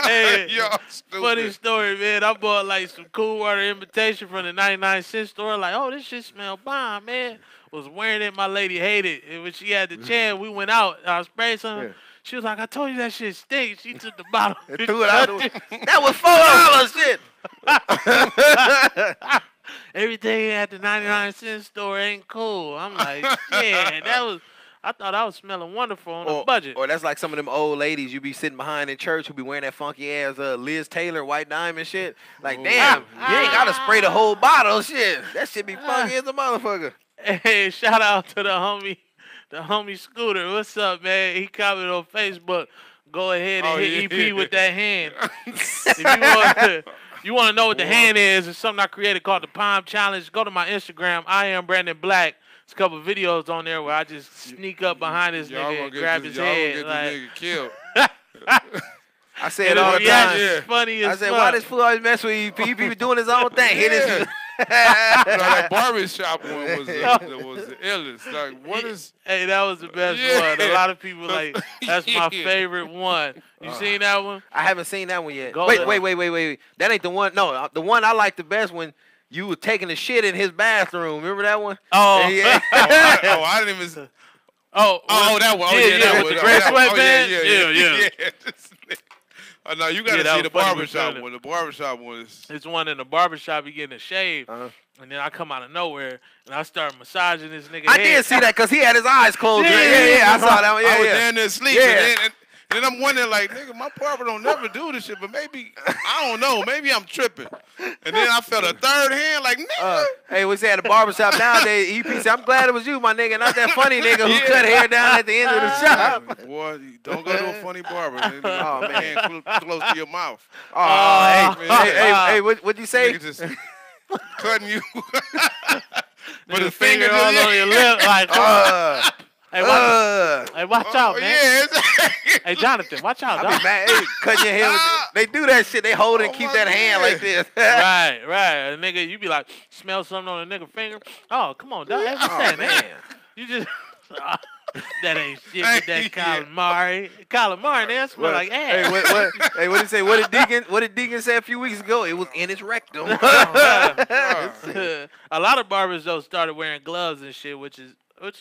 hey, Y'all stupid. funny story, man. I bought like some cool water imitation from the 99-cent store. Like, oh, this shit smell bomb, man. Was wearing it. My lady hated it. And when she had the chance, we went out. I sprayed something. Yeah. She was like, I told you that shit stinks. She took the bottle. Threw it out. That was $4 shit. Everything at the 99-cent store ain't cool. I'm like, yeah, I thought I was smelling wonderful on a budget. Or that's like some of them old ladies you be sitting behind in church who be wearing that funky ass Liz Taylor white diamond shit. Like, damn, you ain't gotta spray the whole bottle. Shit, that shit be funky as a motherfucker. Hey, shout out to the homie Scooter. What's up, man? He commented on Facebook. go ahead and Oh, hit yeah. EP with that hand. If you want to know what the hand is, it's something I created called the Palm Challenge. Go to my Instagram. I am Brandon Black. There's a couple videos on there where I just sneak up behind this Y'all nigga gonna and get grab this, his y'all gonna head. get Like, this nigga killed. I say it and all his the reaction time. is funny I as said, fuck. why this fool always mess with EP? He be doing his own thing. Hit his. You know, that barbershop one was the illest. Like, what is? Hey, that was the best Yeah. one. A lot of people like that's my Yeah. favorite one. You seen that one? I haven't seen that one yet. Go Wait, to- wait. That ain't the one. No, the one I like the best when you were taking a shit in his bathroom. Remember that one? Oh, Yeah. I didn't even. oh, That one. Oh, yeah, that with one. the gray that one. sweatband? Yeah. Oh, no, you Yeah, gotta that see was the funny with barbershop Brandon. one. The barbershop one is. It's one in the barbershop. He getting a shave, Uh-huh. and then I come out of nowhere and I start massaging this nigga. I head. did see that because he had his eyes closed. Yeah, Yeah. I saw that one. I was Yeah. down there asleep, Yeah. and then I'm wondering, like, nigga, my barber don't never do this shit, but maybe I don't know, maybe I'm tripping. And then I felt a third hand, like, nigga. Hey, we say at the barbershop nowadays, EP said, I'm glad it was you, my nigga, not that funny nigga who cut hair down at the end of the shop. Boy, you don't go to a funny barber. Nigga. Oh, man. Hand close to your mouth. Oh, man. hey, what'd you say? Nigga just cutting you. With his finger all on your lip, like, hey, watch out, man. Yeah. Hey, Jonathan, watch out, I dog. be mad. Hey, cutting your hair. They do that shit. They hold it and keep my that hand God. like this. Right. A nigga, you be like, smell something on a nigga finger. Oh, come on, dog. What's that, man? You just that ain't shit with that calamari. Calamari, that smell like ass. Hey, what did he say? What did Deacon say a few weeks ago? It was in his rectum. A lot of barbers though started wearing gloves and shit, which is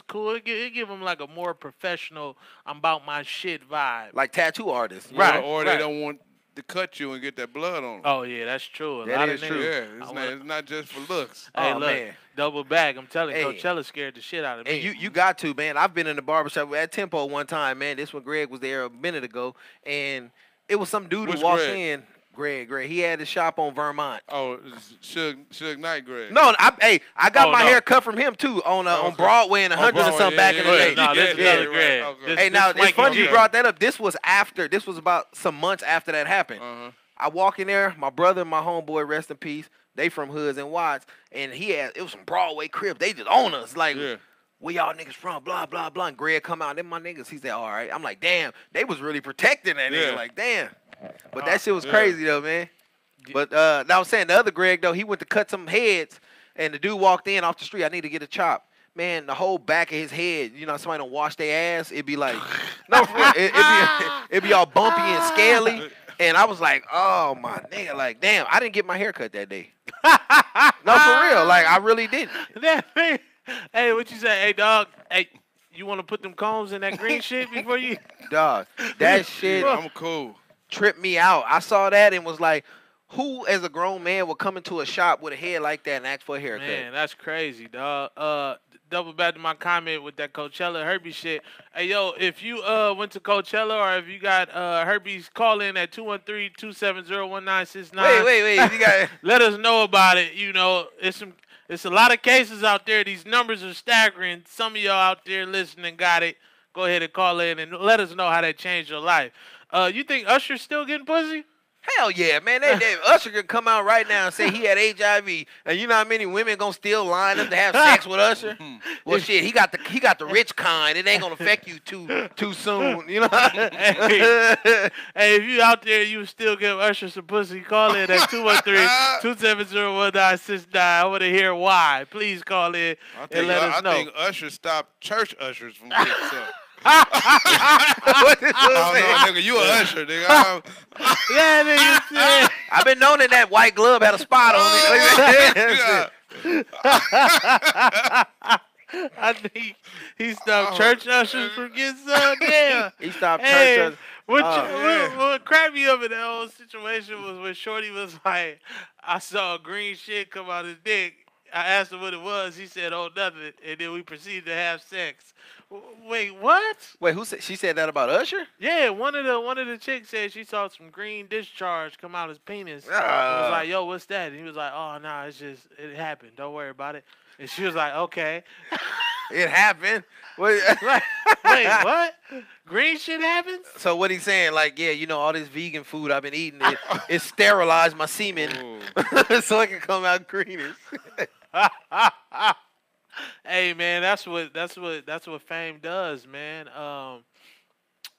cool. It give them like a more professional, I'm about my shit vibe. Like tattoo artists. Right. Or right. they don't want to cut you and get that blood on them. Oh yeah, that's true. A That lot is of true. niggas. Yeah, I it's not just for looks. Hey, Oh, look, man. double back. I'm telling you, Hey. Coachella scared the shit out of me. And you got to, man. I've been in the barbershop at Tempo one time, man. This when Greg was there a minute ago. And it was some dude Which who walked Greg? in. Greg. He had his shop on Vermont. Oh, Suge Knight, Greg. No, I got Oh, my no. hair cut from him too on okay. Broadway and 100 or Broadway, something back in the day. No, this is another Greg. Okay. This- Hey, now this it's funny Swanky you G. brought that up. This was about some months after that happened. Uh-huh. I walk in there, my brother and my homeboy, rest in peace. They from Hoods and Watts, and it was some Broadway cribs. They just own us, like, Yeah. where y'all niggas from? Blah blah blah. And Greg come out, them my niggas. He said, all right. I'm like, damn, they was really protecting that nigga. Yeah. Like, damn. But that shit was Yeah. crazy though, man. But I was saying the other Greg though, he went to cut some heads, and the dude walked in off the street. I need to get a chop. Man, the whole back of his head, you know, somebody don't wash their ass. It'd be like, no, for real, it'd be all bumpy and scaly. And I was like, oh my nigga, like, damn, I didn't get my hair cut that day. No, for real, like, I really didn't. Hey, what you say? Hey, dog. Hey, you want to put them combs in that green shit before you? Dog, that shit I'm cool. tripped me out. I saw that and was like, who as a grown man would come into a shop with a head like that and ask for a haircut? Man, that's crazy, dog. Double back to my comment with that Coachella herpes shit. Hey, yo, if you went to Coachella or if you got herpes, call in at 213-270-1969. Wait, you got Let us know about it. You know, it's a lot of cases out there. These numbers are staggering. Some of y'all out there listening got it. Go ahead and call in and let us know how that changed your life. You think Usher's still getting pussy? hell yeah, man. Usher could come out right now and say he had HIV, and you know how many women gonna still line up to have sex with Usher? Well, shit, he got the rich kind. It ain't gonna affect you too soon, you know. Hey, if you out there, you still give Usher some pussy, call in at 213-270-1969. I want to hear why. Please call in and let us know. I think Usher stopped church ushers from getting some. What is I don't know, nigga. You a usher, nigga. Yeah, nigga. Yeah. I've been known that white glove had a spot on it. I think he stopped church ushers from getting some. Damn. He stopped Hey, church. what cracked me up in that whole situation was when Shorty was like, I saw green shit come out his dick. I asked him what it was. He said, oh, nothing. And then we proceeded to have sex. Wait, what? Wait, who said she said that about Usher? Yeah, one of the chicks said she saw some green discharge come out his penis. I was like, yo, what's that? And he was like, oh, no, it happened. Don't worry about it. And she was like, okay. It happened. What- Wait, what? Green shit happens? So what he's saying, like, yeah, you know, all this vegan food I've been eating, it sterilized my semen so it can come out greenish. Hey man, that's what fame does, man. I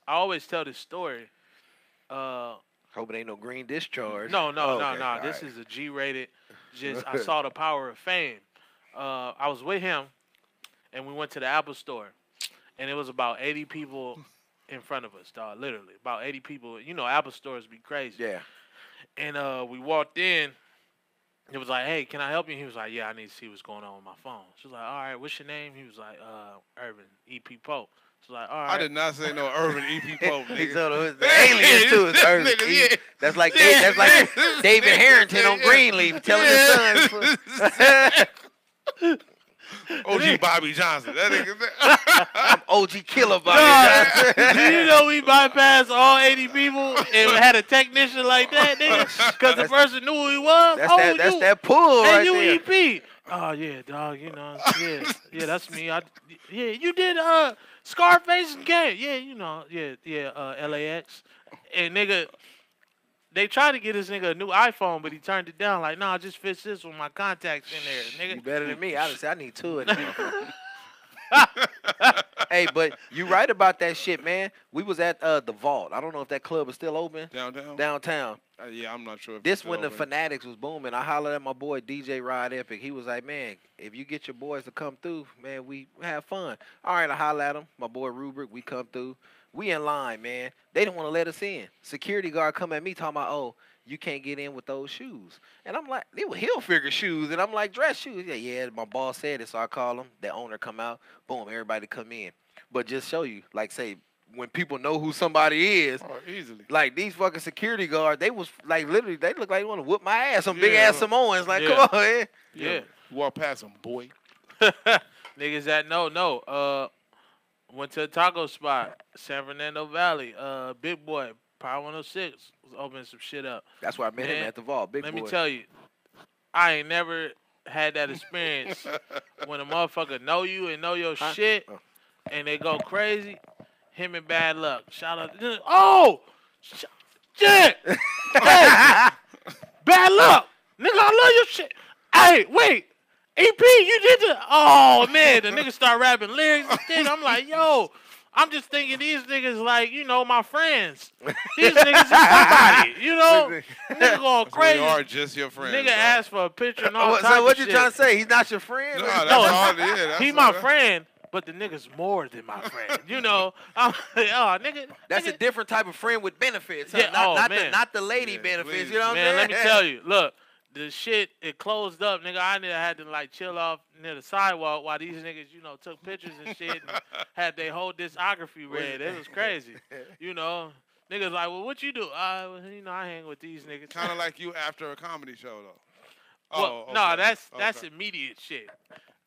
always tell this story. Hope it ain't no green discharge. No. Okay, This all is a G-rated. Just I saw the power of fame. I was with him, and we went to the Apple store, and it was about 80 people in front of us, dog. Literally, about 80 people. You know, Apple stores be crazy. Yeah. And we walked in. It was like, hey, can I help you? He was like, yeah, I need to see what's going on with my phone. She was like, all right, what's your name? He was like, Urban E.P. Pope. She was like, all right. I did not say no Urban E.P. Pope, He nigga. told the aliens too. It's Urban. Nigga, yeah. That's like David Harrington on Greenleaf telling his son. OG Bobby Johnson. That nigga. I'm OG Killer Bobby Dog, Johnson. do you know we bypassed all 80 people and had a technician like that, nigga? Because the person knew who he was. That's that pull Hey, right you there. EP. Oh, yeah, dog, you know. Yeah, that's me. Yeah, you did Scarface and Game. Yeah, you know. Yeah, LAX. And, nigga, they tried to get this nigga a new iPhone, but he turned it down. Like, nah, just fix this with my contacts in there, nigga. You better than me. I just say I need two of them. Hey, but you right about that shit, man. We was at the Vault. I don't know if that club is still open. Downtown? Downtown. Yeah, I'm not sure. If This it's still when the open. Fanatics was booming. I hollered at my boy DJ Rod Epic. He was like, man, if you get your boys to come through, man, we have fun. All right, I holler at him. My boy Rubric, we come through. We in line, man. They didn't want to let us in. Security guard come at me talking about, oh, you can't get in with those shoes. And I'm like, they were heel figure shoes. And I'm like, dress shoes. Yeah, my boss said it, so I call him. The owner come out. Boom, everybody come in. But just show you, like, say, when people know who somebody is, Oh, easily. like these fucking security guards, they was like literally, they look like they want to whoop my ass. Some big Yeah. ass Samoans, like, Yeah. come on, man. Yeah. You walk past him, boy. Niggas that no. Went to a taco spot, San Fernando Valley. Big Boy, Power 106 was opening some shit up. That's why I met him Man, at the vault. Big Let boy. me tell you, I ain't never had that experience when a motherfucker know you and know your shit, Oh. and they go crazy. Him and Bad Luck. Shout out. Oh, shit. Hey, Bad Luck, nigga, I love your shit. Hey, wait. EP, you did the. Oh man, the nigga start rapping lyrics and shit. I'm like, yo, I'm just thinking these niggas like, you know, my friends. These niggas is somebody, you know. Nigga going We crazy. are just your friends. Nigga dog. asked for a picture and all types So what of you shit. trying to say? He's not your friend? No, that's No, all. Yeah, that's He all my that- friend, but the nigga's more than my friend. You know, I'm like, oh, nigga. That's nigga. a different type of friend with benefits. Huh? Yeah, not the lady Yeah, benefits. please. You know what Man, I'm let saying? me tell you. Look, the shit, it closed up, nigga. I had to, like, chill off near the sidewalk while these niggas, you know, took pictures and shit and had their whole discography read. It was crazy. You know, niggas like, well, what you do? You know, I hang with these niggas. Kind of like you after a comedy show, though. Well, Oh, no, okay. that's Okay. immediate shit.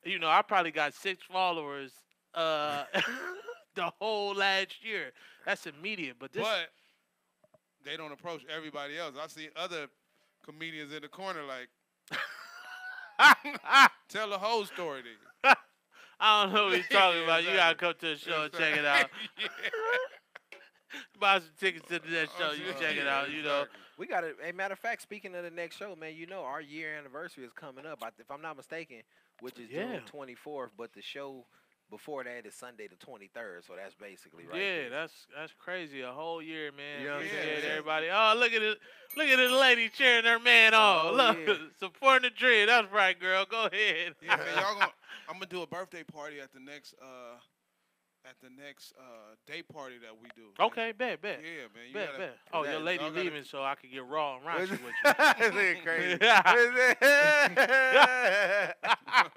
You know, I probably got 6 followers the whole last year. That's immediate. But this, But they don't approach everybody else. I see other comedians in the corner like, tell the whole story then. I don't know what you're talking Yeah, about. You gotta exactly. come to the show and check Exactly. it out. Yeah. Buy some tickets to that show. You Oh, check it yeah, out. You know. exactly. We got a matter of fact, speaking of the next show, man, you know our year anniversary is coming up. If I'm not mistaken, which is Yeah. June 24th, but the show before that is Sunday the 23rd. So that's basically right. Yeah, there. that's crazy. A whole year, man. You know what I'm Appreciate saying? everybody. Oh, look at it. Look at this lady cheering her man on. Oh, Look, yeah. supporting the dream. That's right, girl. Go ahead. Yeah, man, I'm gonna do a birthday party at the next day party that we do. man. Okay, bet. Yeah, man. You Bet, gotta, bet. Oh, your that- lady y'all gotta- leaving so I can get raw and raunchy with you. This nigga crazy.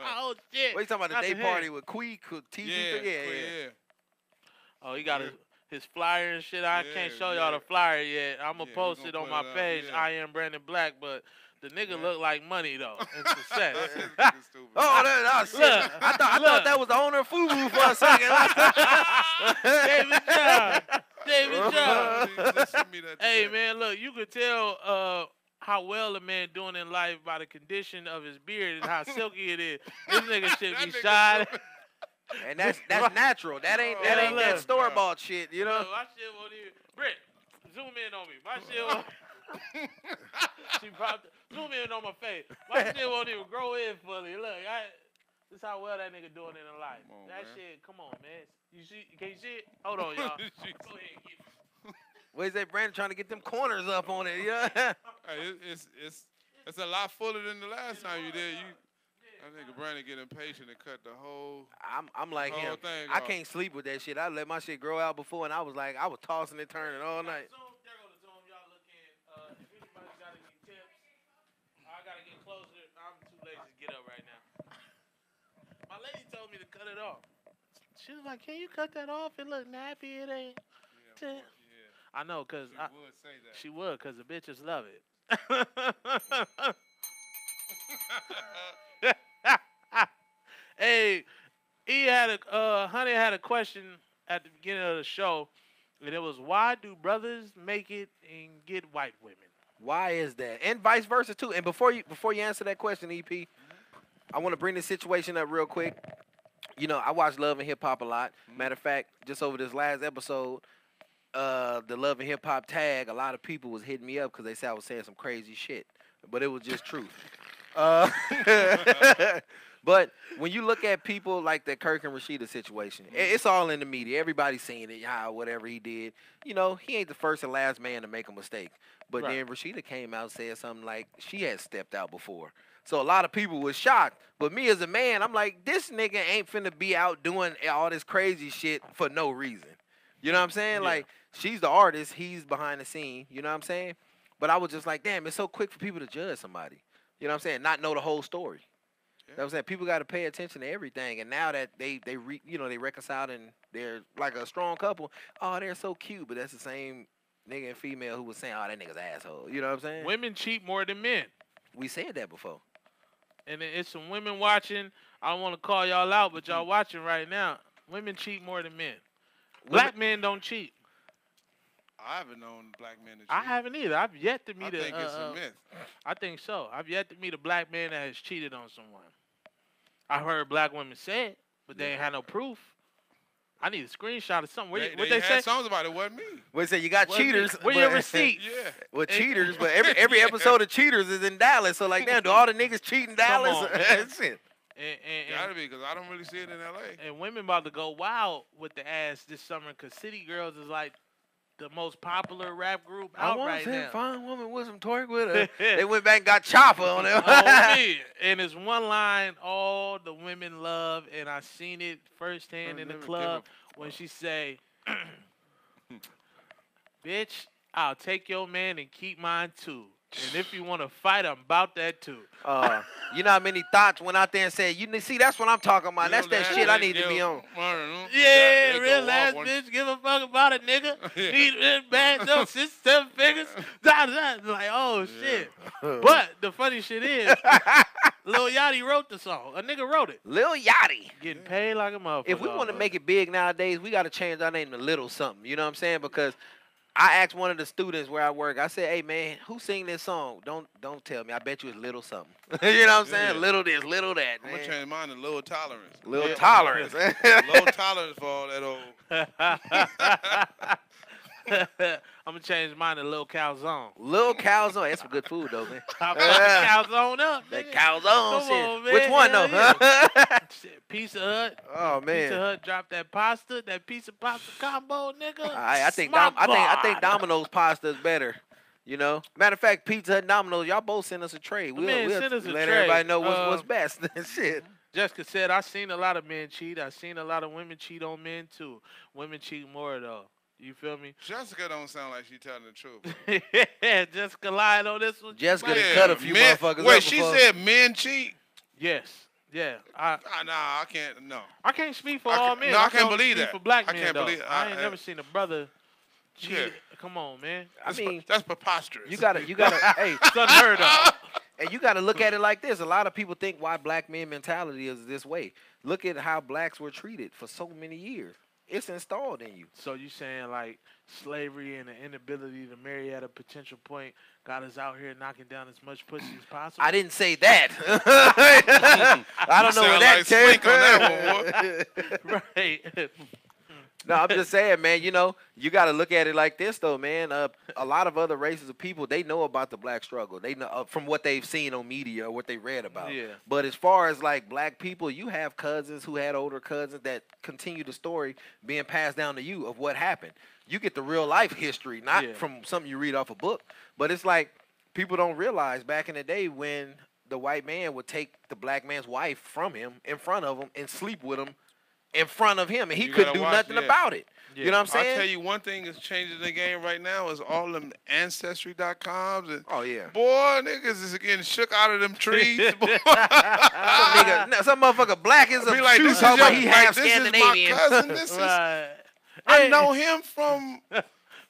Oh, shit. What you talking about? Not The day the head. party with Quee, TG? Yeah, Yeah. Oh, he got Yeah. his flyer and shit. I can't Yeah, show y'all yeah. the flyer yet. I'm going to Yeah, we post gonna it on put my it out, page. yeah. I am Brandon Black, but the nigga Yeah. look like money, though. And success. This nigga stupid. Oh, shit. Look, I thought look. that was the owner of Fubu for a second. David John. David John. Just send me that Hey, today. man, look, you could tell how well a man doing in life by the condition of his beard and how silky it is. This nigga should That be nigga shot. And that's natural. That ain't Yeah, that look. store bought shit, you know. Look, my shit won't even. Britt, zoom in on me. My shit won't. She popped. Zoom in on my face. My shit won't even grow in fully. Look, this is how well that nigga doing in life. Come on, That man. shit, come on, man. You see? Can you see it? Hold on, y'all. Go ahead. Get it. What is that, Brandon trying to get them corners up on it? Yeah. Hey, it's a lot fuller than the last time you did. I think Brandon get impatient and cut the whole. I'm like whole him. thing I off. can't sleep with that shit. I let my shit grow out before, and I was tossing and turning all night. Zoom, there go the Zoom. Y'all looking. If anybody's got any tips, I gotta get closer. I'm too lazy to get up right now. My lady told me to cut it off. She was like, "Can you cut that off? It look nappy. It ain't." Yeah. I know, cause She would say that. she would, cause the bitches love it. Hey, Honey had a question at the beginning of the show, and it was, why do brothers make it and get white women? Why is that? And vice versa too. And before you answer that question, EP, I want to bring this situation up real quick. You know, I watch Love and Hip Hop a lot. Matter of fact, just over this last episode, the Love and Hip Hop tag, a lot of people was hitting me up because they said I was saying some crazy shit, but it was just truth. But when you look at people like the Kirk and Rashida situation, it's all in the media. Everybody's seeing it, how whatever he did. You know, he ain't the first and last man to make a mistake. But Right. then Rashida came out and said something like she had stepped out before. So a lot of people was shocked. But me as a man, I'm like, this nigga ain't finna be out doing all this crazy shit for no reason. You know what I'm saying? Yeah. Like, she's the artist, he's behind the scene. You know what I'm saying? But I was just like, damn, it's so quick for people to judge somebody. You know what I'm saying? Not know the whole story. You know what I'm saying? People got to pay attention to everything. And now that they reconciled and they're like a strong couple, oh, they're so cute. But that's the same nigga and female who was saying, oh, that nigga's asshole. You know what I'm saying? Women cheat more than men. We said that before. And it's some women watching. I don't want to call y'all out, but y'all watching right now. Women cheat more than men. Black men don't cheat. I haven't known black men to cheat. I haven't either. I've yet to I meet think it's a myth. I think so. I've yet to meet a black man that has cheated on someone. I've heard black women say it, but they ain't had no proof. I need a screenshot of something. What they had say? songs about it. Wasn't me. We say you got What cheaters. Where your but- receipt? Yeah. Well, cheaters, but every episode of Cheaters is in Dallas. So like, damn, do all the niggas cheat in Dallas? on, man. Shit. Gotta be, because I don't really see it in L.A. And women about to go wild with the ass this summer because City Girls is like the most popular rap group I out want right to now. fine woman with some twerk with her. They went back and got Chopper on it. Oh, me. And it's one line all the women love, and I seen it firsthand in the Never club give when she say, "Bitch, I'll take your man and keep mine too. And if you want to fight, I'm about that too." You know how many thoughts went out there and said, see, that's what I'm talking about. That's that shit I need to be on. Yeah, real ass bitch, give a fuck about it, nigga. Need it bad, no 6-7 figures. Like, oh shit. But the funny shit is, Lil Yachty wrote the song. A nigga wrote it. Lil Yachty. Getting paid like a motherfucker. If we want to make it big nowadays, we got to change our name to Little something. You know what I'm saying? Because I asked one of the students where I work, I said, hey, man, who sing this song? Don't tell me. I bet you it's Little something. You know what I'm saying? Yeah. Little this, little that, I'm man. going to change mine to Low Tolerance. Little tolerance. Low tolerance for all that old. I'm gonna change mine to Lil Calzone. Lil Calzone. That's some good food, though, man. I fuck Calzone up. That nigga. Calzone Come shit. on, man. Which one, though? Hell Shit, Pizza Hut. Oh, man. Pizza Hut dropped that pasta, that pizza pasta combo, nigga. I think My I think God. Domino's pasta is better. You know, matter of fact, Pizza Hut and Domino's, y'all both send us a tray. We'll send us a let tray. everybody know what's best. Shit. Jessica said, I seen a lot of men cheat. I seen a lot of women cheat on men too. Women cheat more though. You feel me? Jessica don't sound like she telling the truth. Yeah, Jessica lied on this one. Jessica Right. done cut a few motherfuckers Wait, up she before. said men cheat? Yes. Yeah. Nah, I can't. No. I can't speak for I all can't- men. no, I can't can only believe speak that. For black I men, can't though. believe- I ain't I- never seen a brother cheat. Yeah. Come on, man. I mean, That's preposterous. you gotta, hey, It's unheard of. and you gotta look at it like this. A lot of people think why black men mentality is this way. Look at how blacks were treated for so many years. It's installed in you. So you saying like slavery and the inability to marry at a potential point got us out here knocking down as much pussy as possible? I didn't say that. I don't know where that came from. Right. No, I'm just saying, man, you know, you got to look at it like this, though, man. A lot of other races of people, they know about the black struggle. They know from what they've seen on media or what they read about. Yeah. But as far as, like, black people, you have cousins who had older cousins that continue the story being passed down to you of what happened. You get the real-life history, not from something you read off a book. But it's like people don't realize back in the day when the white man would take the black man's wife from him in front of him and sleep with him in front of him, and he couldn't do nothing about it. You know what I'm saying? I'll tell you one thing that's changing the game right now is all them Ancestry.coms. And boy, niggas is getting shook out of them trees. Boy. some motherfucker black is a like, true this is talking about he like, half this is Scandinavian. my cousin. This is, Right. I know him from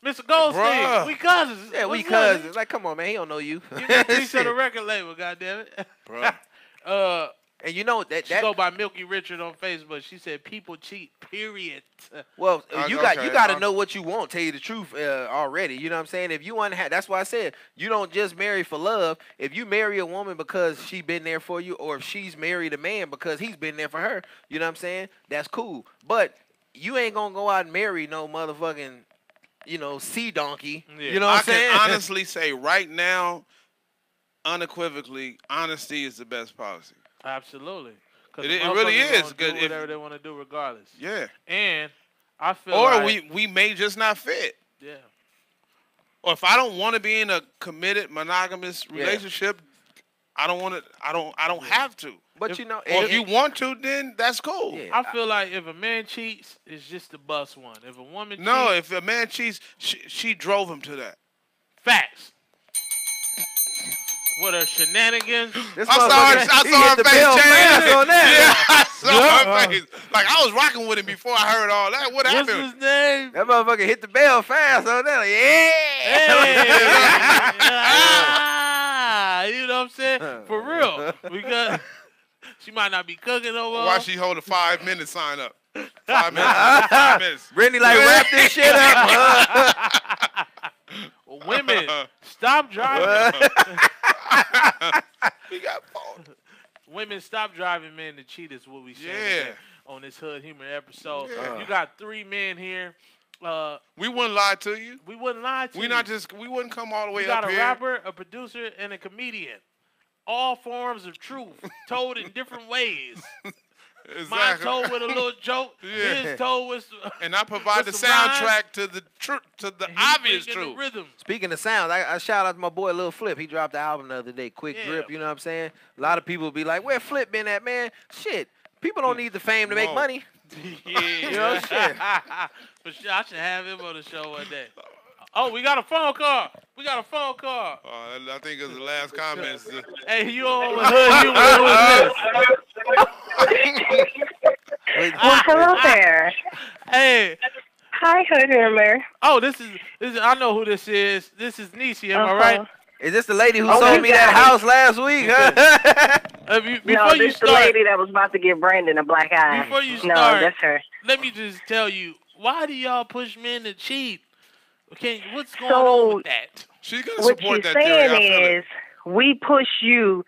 Mr. Goldstein. Bruh. We cousins. Yeah, we What's cousins. up, Like, come on, man, he don't know you. nigga? You got a piece of the record label, goddammit. Bro. And you know that She go by Milky Richard on Facebook. She said people cheat, period. Well, you got to Okay. know what you want. Tell you the truth already. You know what I'm saying? If you want to that's why I said you don't just marry for love. If you marry a woman because she been there for you, or if she's married a man because he's been there for her, you know what I'm saying? That's cool. But you ain't gonna go out and marry no motherfucking, sea donkey. Yeah. You know what I'm saying? I can honestly say right now, unequivocally, honesty is the best policy. Absolutely. 'Cause It the really motherfuckers is. gonna Good do if- whatever they want to do regardless. Yeah. And I feel Or like, we may just not fit. yeah. Or if I don't want to be in a committed monogamous relationship, I don't want to. I don't have to. But you know, Or if you want to, then that's cool. Yeah. I feel like if a man cheats, it's just the bus one. If a woman No, cheats, if a man cheats, she drove him to that. facts. What are shenanigans? this I saw motherfucker, her, he I saw hit her the face bell fast change. on that. Yeah, I saw her face. Like I was rocking with him before I heard all that. What What's happened? his name? That motherfucker hit the bell fast on that. Like, Ah, you know what I'm saying? For real. Because she might not be cooking no more. Why she hold a 5-minute sign up? 5 minutes. 5 minutes. Brittany, like, wrap this shit up. Women, stop driving. We got fault. Women, stop driving men to cheat is what we say Yeah. on this Hood Humor episode. Yeah. You got 3 men here. We wouldn't lie to you. We wouldn't lie to you. We wouldn't come all the way You got up a here. rapper, a producer, and a comedian. All forms of truth told in different ways. Mine Exactly. told with a little joke. Yeah. His told with And I provide the with some rhymes. soundtrack to the obvious bringing truth. the rhythm. Speaking of sounds, I shout out to my boy Lil Flip. He dropped the album the other day, Quick Yeah. Drip. You know what I'm saying? A lot of people be like, "Where Flip been at, man?" Shit, people don't need the fame to make Whoa. money. Yeah. You know, shit. But I should have him on the show one day. Oh, we got a phone call. We got a phone call. I think it was the last comments. Hey, you on with Hood Humor? Who is this? Well, hello there. Hey. Hi, Hood Humor. Oh, this is. I know who this is. This is Niecy. Am I right? Is this the lady who Oh, sold you me got that it. house last week? Huh? No, Before you this the start, lady that was about to give Brandon a black eye. Before you No, start- that's her. let me just tell you, why do y'all push men to cheat? Okay, what's going So- on with that? She's gonna What support she's that theory. I feel saying it. is, we push you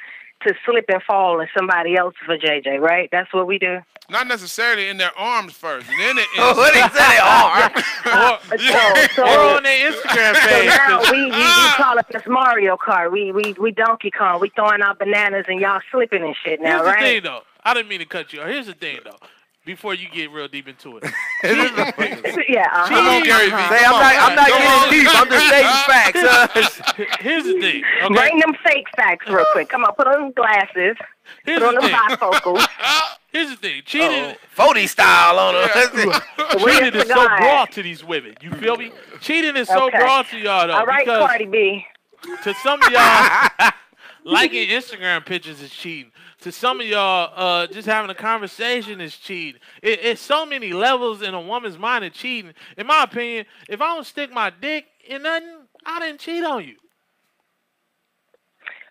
to slip and fall in somebody else for JJ, right? That's what we do. Not necessarily in their arms first, and then it Oh, what ends. he said they are. So, Or on their Instagram so page. now 'cause we call it this Mario Kart. We Donkey Kong. We throwing out bananas and y'all slipping and shit now, Here's the right? thing, though. I didn't mean to cut you off. Here's the thing, though. Before you get real deep into it. Yeah. Come on, Gary Vee. Say, I'm not getting deep. I'm just stating facts. Here's the thing. Okay? Bring them fake facts real quick. Come on, put on them glasses. Here's Put on the them thing. bifocals. Here's the thing. Cheating, 40 style on her. Where's cheating the is so guy? broad to these women. You feel me? Cheating is so Okay. broad to y'all, though. All right, because Cardi B. to some of y'all, liking Instagram pictures is cheating. To some of y'all, just having a conversation is cheating. It's so many levels in a woman's mind of cheating. In my opinion, if I don't stick my dick in nothing, I didn't cheat on you.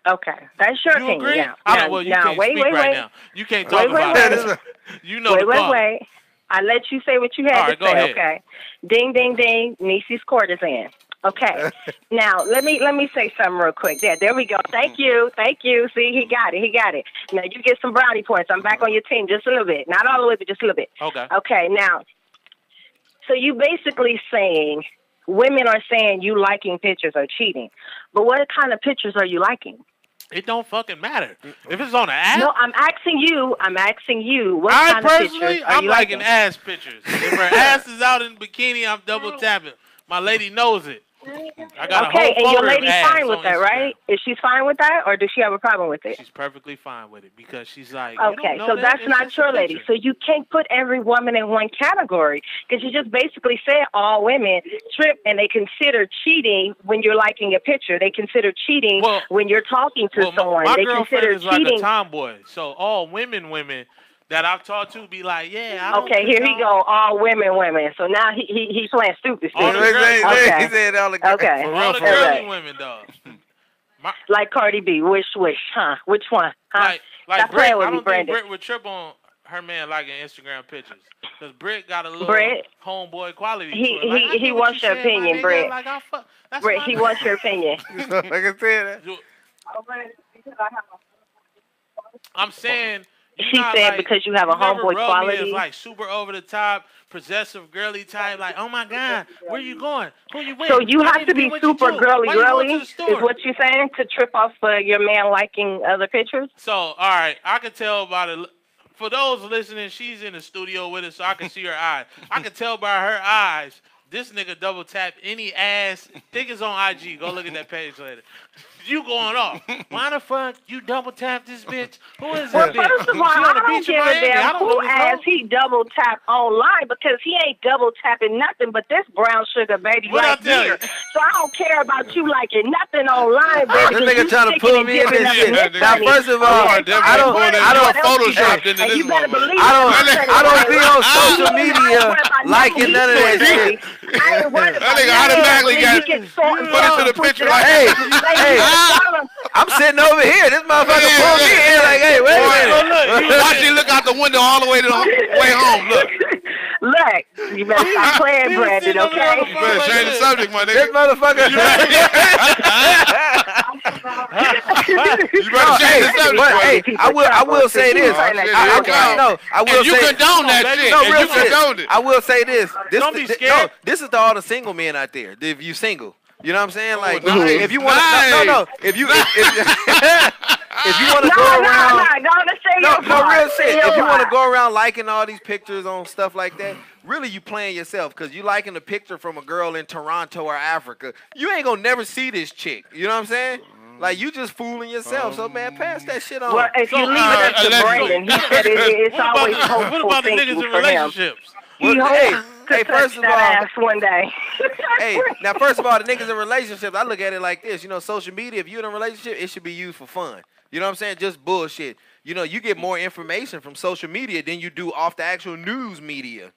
Okay, that's your You opinion. agree? Now, Well, you can't wait, speak wait, right wait. now. You can't talk Wait, about wait, it. wait. You know the Wait. call. I let you say what you had All right, to go say. ahead. Okay. Ding, ding, ding. Niecy's courtesan. Okay. Now let me say something real quick. There we go. Thank you. See, he got it. Now you get some brownie points. I'm back on your team just a little bit, not all the way, but just a little bit. Okay. Okay. Now, so you basically saying women are saying you liking pictures are cheating, but what kind of pictures are you liking? It don't fucking matter. If it's on an app. No, I'm asking you. What I kind of pictures personally, are I'm you liking liking? ass pictures. If her ass is out in bikini, I'm double tapping. My lady knows it. I got a Okay, whole and your folder of lady's ass fine with on that, Instagram. right? Is she fine with that, or does she have a problem with it? She's perfectly fine with it because she's like, Okay, you don't know so that? that's It's not just a your lady. picture. So you can't put every woman in one category because you just basically said all women trip and they consider cheating when you're liking a picture. They consider cheating when you're talking to someone. My They girlfriend consider is like cheating. a tomboy, so all women that I've talked to be like, yeah, I don't Okay, here he condone- go. All women. So now he's playing stupid. All the stupid. girls- Okay. He said all the Okay. all the All girly right. women, dog. Like Cardi B. Which, huh? Which one? Huh? Like Stop Britt, playing I with me, don't think Brandon. Britt would trip on her man liking Instagram pictures. Because Britt got a little Britt? homeboy quality He- to it. Like, he- I he get what wants you your saying, my opinion, nigga. Britt. Like, that's Britt, my he nigga. wants your opinion. Like I said. I'm saying. you She not, said like, because you have a you never homeboy rub me as, quality. like super over the top, possessive, girly type. Like, oh my god, where you going? Who you with? So you I have need to be what you super do. girly, Why you going girly, to the is store? what you're saying, to trip off your man liking other pictures? So, all right, I can tell by the. For those listening, she's in the studio with us, so I can see her eyes. I can tell by her eyes. This nigga double tap any ass. Think it's on IG. Go look at that page later. You going off? Why the fuck you double tap this bitch? Who is this Well, bitch? first of all, She on I the don't beach in give a Miami. I damn don't who know this ass hoe. he double tap online because he ain't double tapping nothing but this brown sugar baby What I right tell here. you? So I don't care about you liking nothing online, baby. This 'cause nigga you trying to sticking pull and me in dipping this up shit. in this Now, bunny. first of all, Okay, so I don't Photoshopped into and this you better motherfucker. believe I don't be on I social ain't media worried about liking none of that shit. I ain't worried about That nigga none of automatically that. got You get so put into the picture like, Hey, I'm sitting over here. This motherfucker pulled me in like, hey, wait a minute. Watch you look out the window all the way to the way home. Look. Look, you better stop playing, Brandon, okay? You better change the subject, my This nigga. motherfucker. You better change the subject. But hey, I will say this. Oh, shit, I here it comes. no, I will And you say. condone that shit. No, And real you shit. condoned it. I will say this. Don't be scared. No, this is to all the single men out there. If you single, you know what I'm saying? Like, nice, if you want to, no, if you if you want to No, go around. don't say No, your no, part. real Say shit. your If you want to part. go around liking all these pictures on stuff like that, really you playing yourself because you liking a picture from a girl in Toronto or Africa. You ain't gonna never see this chick. You know what I'm saying? Like you just fooling yourself. So man, pass that shit on. Well, if you So, leave it up to allegedly. Brandon, he said it's always What hopeful about the thinking niggas in for him. relationships? He Well, hopes to hey, touch first of that all- ass one day. Hey, now first of all, the niggas in relationships, I look at it like this. You know, social media, if you're in a relationship, it should be used for fun. You know what I'm saying? Just bullshit. You know, you get more information from social media than you do off the actual news media.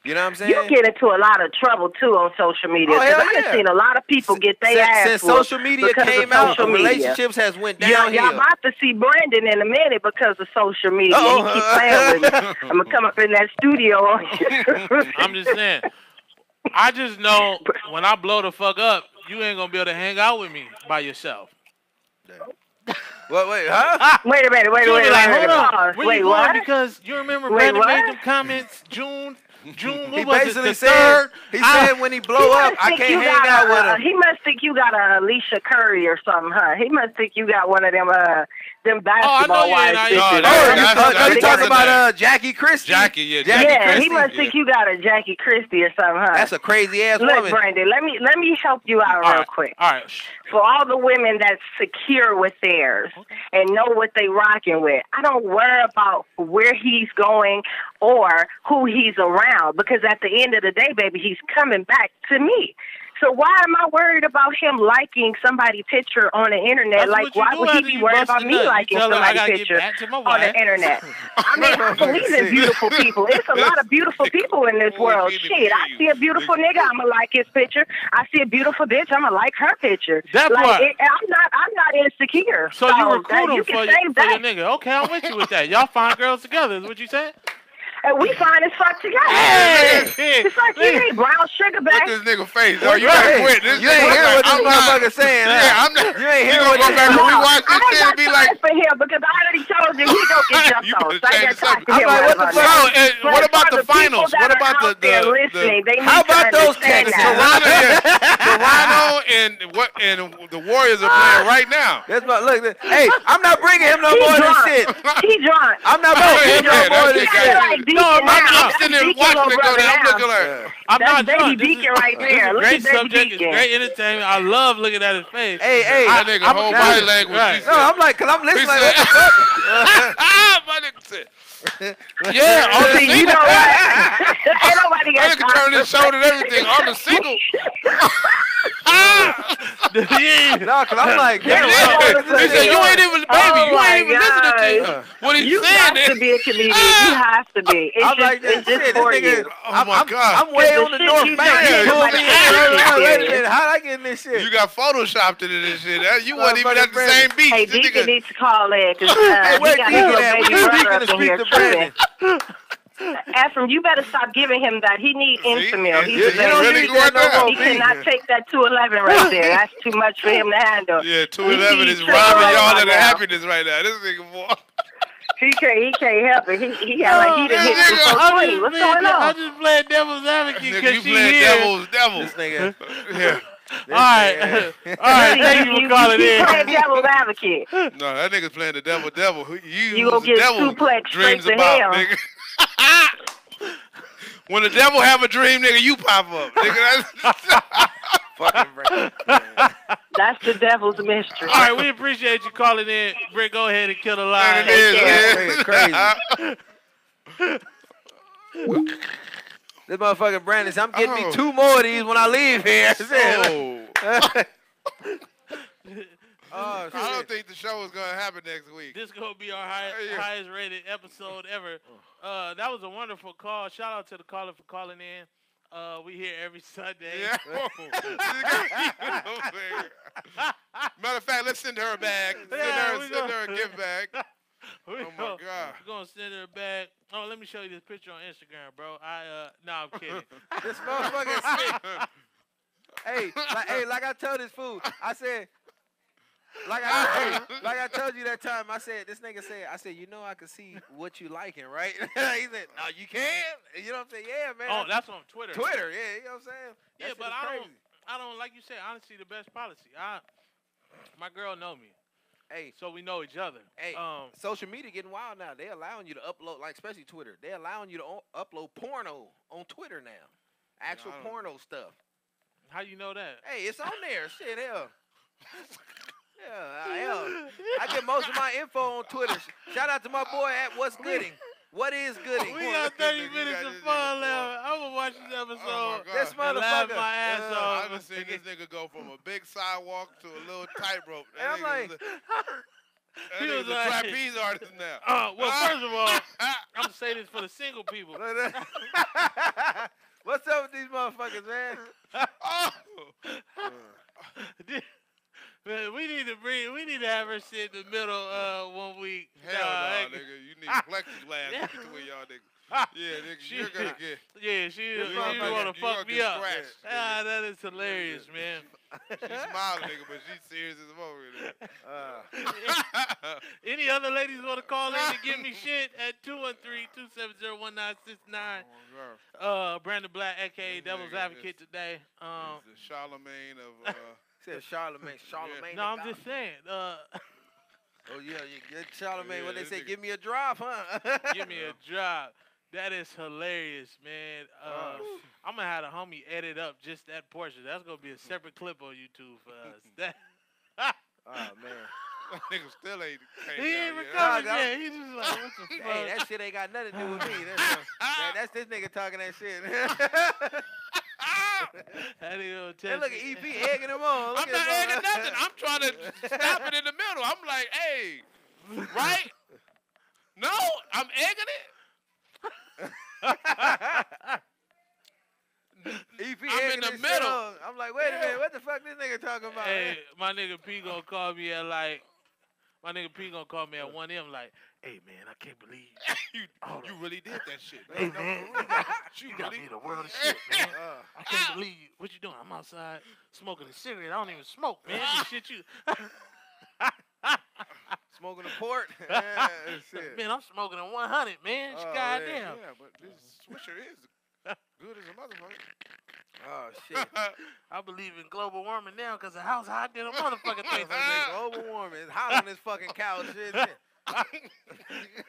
You know what I'm saying? You get into a lot of trouble too on social media. Oh, 'cause hell I done yeah. seen a lot of people get their ass Since whooped social media because came of out, social media. relationships has went Y'all downhill. about to see Brandon in a minute because of social media. Uh-oh. He keep playing with me. I'm gonna come up in that studio on you. I'm just saying. I just know when I blow the fuck up, you ain't gonna be able to hang out with me by yourself. Wait, huh? Wait a minute, wait a You'll minute, be like, wait a hold minute. on, Pause. where Wait, you going? what? Because you remember Wait, Brandon what? made them comments June, He what was it, basically the said, third? he said when he blow up, I can't hang out with him. He must think you got a Alicia Curry or something, huh? He must think you got one of them basketball you wives. ain't. bitches. Oh, you They talking got a- about Jackie Christie? Jackie, yeah. Yeah, Christie. he must think you got a Jackie Christie or something, huh? That's a crazy ass Look, woman. Brandon, let me help you out real quick. All right. For all the women that's secure with theirs and know what they rocking with, I don't worry about where he's going or who he's around because at the end of the day, baby, he's coming back to me. So why am I worried about him liking somebody's picture on the internet? That's like, what you why do would he after be you worried bust about a me nut. You liking tell her, I somebody's gotta get picture back to my on wife. the internet? I mean, I believe in beautiful people. It's a lot of beautiful people in this world. Shit, I see a beautiful nigga, I'ma like his picture. I see a beautiful bitch, I'ma like her picture. That like, part. I'm not insecure. So you recruit him you for can your save that. nigga. Okay, I'm with you with that. Y'all find girls together is what you saying? And we fine as fuck together. Hey, It's like you ain't brown sugar, Look babe. this nigga face. Oh, you ain't quit. This You ain't nigga hear what like, this motherfucker saying. Yeah, I'm not. You ain't You hear gonna what go back and rewatch I this ain't shit got and be time like, for him because I already told you he don't get jumped You on. better So I change ain't the got time subject. to hear I'm like, what the whatever. fuck? No, and But what about for the people finals? that What are about out there listening, they How need to about those understand Texans? that. Toronto and the Warriors are playing right now. That's my look. Hey, I'm not bringing him no He more of this drunk. shit. He drunk. I'm not Oh, bringing him no yeah, more of that this shit shit. got like you. Deacon No, now. I'm That's sitting there Deacon watching little it go brother down. I'm now. looking like, I'm That's not baby drunk. This Deacon is, right this there. is Look great at baby subject. It's Deacon. great entertainment. I love looking at his face. Hey, that nigga whole body language. Right. He No, said- I'm like, cause I'm he listening. said, Like, what the fuck? my nigga said, yeah, on the See, you single. know what? Ain't nobody got That nigga turned his shoulder and everything on the single. Yeah. No, cause I'm like, Yeah, damn, well, what He the fuck? said, you ain't even, baby, Oh you ain't my even listening to God. what he's You saying. have to be a comedian. You have to be. It's I'm just, like, it's shit, just this for nigga, you. Oh my God. I'm way The on the shit North you Bank. say, You pull nobody me in. else Wait a can. minute, how'd I get in this shit? You got photoshopped into this shit. You wasn't even at the Motherfucking same beach. Hey, This Deacon nigga- needs to call in because Hey, he where got Deacon his at? little We baby need brother Deacon up to in speak here to Brandon. tripping. Ephraim, you better stop giving him that. He need Infamil. You- He's you a don't baby. need that no more, He cannot take that 211 right there. That's too much for him to handle. Yeah, 211 He is needs robbing triple y'all right of the now. happiness right now. This nigga, boy. He can't help it. He got like he done hit this the nigga, 420. What's going I'm on? just playing devil's advocate Nigga, because you she playing here. devil. This nigga. Yeah. All right, all right. Thank you for calling You in. playing devil's advocate. No, that nigga's playing the devil. Who You who gonna the get devil suplex dreams straight to about, hell. nigga. When the devil have a dream, nigga, you pop up, nigga. That's Fucking Brandon. That's the devil's mystery. All right, we appreciate you calling in. Britt, go ahead and kill the line. what it is, Take care. man. Crazy. This motherfucking Brandon said, I'm getting me Oh. 2 more of these when I leave here. Oh. Oh, I don't shit. think the show is gonna happen next week. This gonna be our Yeah. highest rated episode ever. That was a wonderful call. Shout out to the caller for calling in. We here every Sunday. Yeah. Matter of fact, let's send her a bag. Send her a gift bag. We Oh my gon- God. We're gonna send her back. Oh, let me show you this picture on Instagram, bro. No, I'm kidding. This motherfucker sick. Hey, like I told this fool, I said, like I told you that time, I said, this nigga said, I said, you know I can see what you liking, right? He said, no, you can? You know what I'm saying? Yeah, man. Oh, that's on Twitter. Twitter, yeah, you know what I'm saying? That Yeah, shit but is crazy. I don't like you said. Honestly, the best policy. My girl know me, Hey, so we know each other. hey, social media getting wild now. They allowing you to upload, like especially Twitter. They allowing you to upload porno on Twitter now. Actual I don't porno stuff. How you know that? Hey, it's on there. Shit, hell. Yeah, hell. I get most of my info on Twitter. Shout out to my boy at What's Gooding. What is Gooding? We got 30 You minutes got of this fun nigga left. I'm gonna watch this episode. Oh my God. This and laugh motherfucker. my ass I off. done seen this nigga go from a big sidewalk to a little tightrope. And I'm like, He that was nigga's a like- trapeze artist now. Well, first of all, I'm gonna say this for the single people. what's up with these motherfuckers, man? Oh. Man, we need to have her sit in the middle 1 week. Hell no, nigga. You need plexiglass between y'all niggas. Yeah, nigga, you're gonna get. Yeah, she This want motherfucker, to you gonna fuck me get up. scratched, Ah, that is hilarious, man. She's smiling, nigga, but she's serious as a mother. Any other ladies want to call in and give me shit at 213-270-1969. Brandon Black, aka Devil's nigga Advocate today. The Charlemagne of. Said Charlemagne. Charlemagne. No, I'm just saying. Oh yeah, you get Charlemagne. What they say? Give me a drop, huh? Give me a drop. That is hilarious, man. I'm gonna have a homie edit up just that portion. That's gonna be a separate clip on YouTube for us. That Oh man. That nigga still ain't. he ain't yet. recovered Nah, yet. He just like, what the fuck? Hey, that shit ain't got nothing to do with me. That's this nigga talking that shit. That nigga gonna Hey, test look at it. EP egging him on. Look I'm not at egging nothing. I'm trying to stop it in the middle. I'm like, hey, right? No, I'm egging it. EP I'm in egging the this shit middle. on. I'm like, wait a minute, what the fuck this nigga talking about? Hey, my nigga P gonna call me at like My nigga P gonna call me at 1 a.m. like, hey man, I can't believe you really did that shit. Hey man, you got me in the world of shit, man. I can't believe you. What you doing? I'm outside smoking a cigarette. I don't even smoke, man. This shit you. Smoking a port. Shit. Man, I'm smoking a 100, man. Goddamn. Yeah, but this Swisher is good as a motherfucker. Oh shit. I believe in global warming now because the house hot than a motherfucking thing. Global warming. It's hot on this fucking couch. Shit.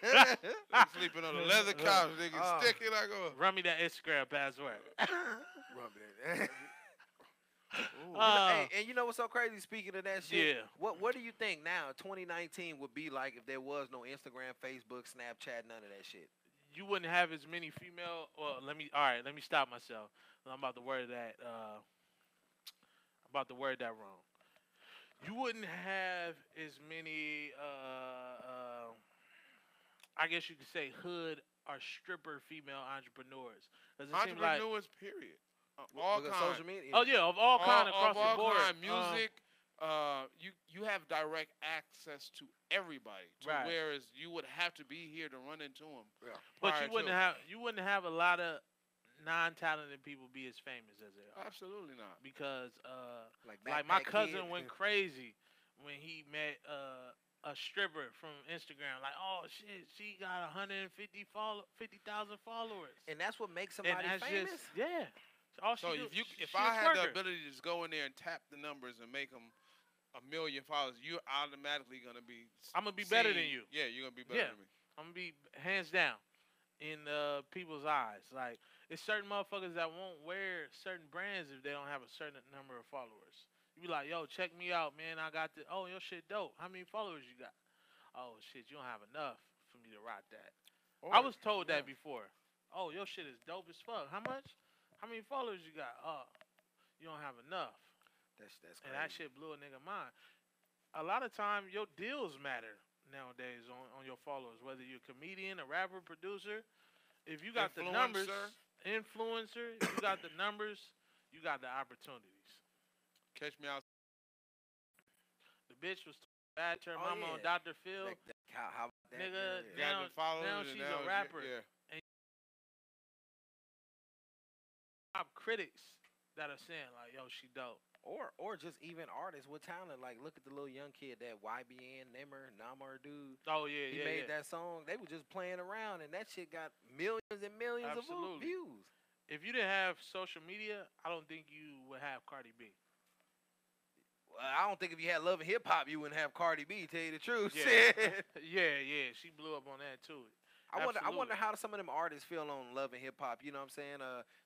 Nigga sleeping on a leather couch, nigga, sticky like a. Run me that Instagram password. Run me that. Hey, and you know what's so crazy? Speaking of that shit, Yeah. what do you think now 2019 would be like if there was no Instagram, Facebook, Snapchat, none of that shit? You wouldn't have as many female. Well, let me stop myself. I'm about to word that. Wrong. You wouldn't have as many. I guess you could say hood or stripper female entrepreneurs. Does it seem like? Entrepreneurs, period. All Because kind. social media. Oh yeah, of all kind across of all the board. kind, music. You have direct access to everybody. Right. Whereas you would have to be here to run into them. Yeah. But you wouldn't have a lot of non-talented people be as famous as they are. Absolutely not. Because Like like my Backpack cousin Kid. went crazy when he met a stripper from Instagram. Like, oh shit, she got 50,000 followers. And that's what makes And somebody that's famous. just all she So do- if she I a had the twerker. ability to just go in there and tap the numbers and make them 1 million followers, you're automatically gonna be. I'm gonna be better than seen- you. Yeah, you're gonna be better Yeah. than me. I'm gonna be hands down in people's eyes. Like, it's certain motherfuckers that won't wear certain brands if they don't have a certain number of followers. You be like, yo, check me out, man. I got the. Oh, your shit dope. How many followers you got? Oh shit, you don't have enough for me to rock that. I was told that before. Oh, your shit is dope as fuck. How much? How many followers you got? Oh, you don't have enough. That's crazy. And that shit blew a nigga mind. A lot of time, your deals matter nowadays on your followers. Whether you're a comedian, a rapper, producer, if you got the numbers, influencer, if you got the numbers, you got the opportunities. Catch me out. The bitch was bad to her Oh, mama yeah. on Dr. Phil. How about that? Nigga, Yeah. Got the followers now and she's now a rapper. Yeah. Top critics that are saying like, yo, she dope. Or just even artists with talent. Like, look at the little young kid, that YBN, Namor dude. Oh yeah, He yeah, made yeah. that song. They were just playing around, and that shit got millions and millions of Absolutely. views. If you didn't have social media, I don't think you would have Cardi B. Well, I don't think if you had Love and Hip Hop, you wouldn't have Cardi B. Tell you the truth. Yeah, Shit. yeah. She blew up on that too. I wonder Absolutely. how some of them artists feel on Love and Hip Hop. You know what I'm saying?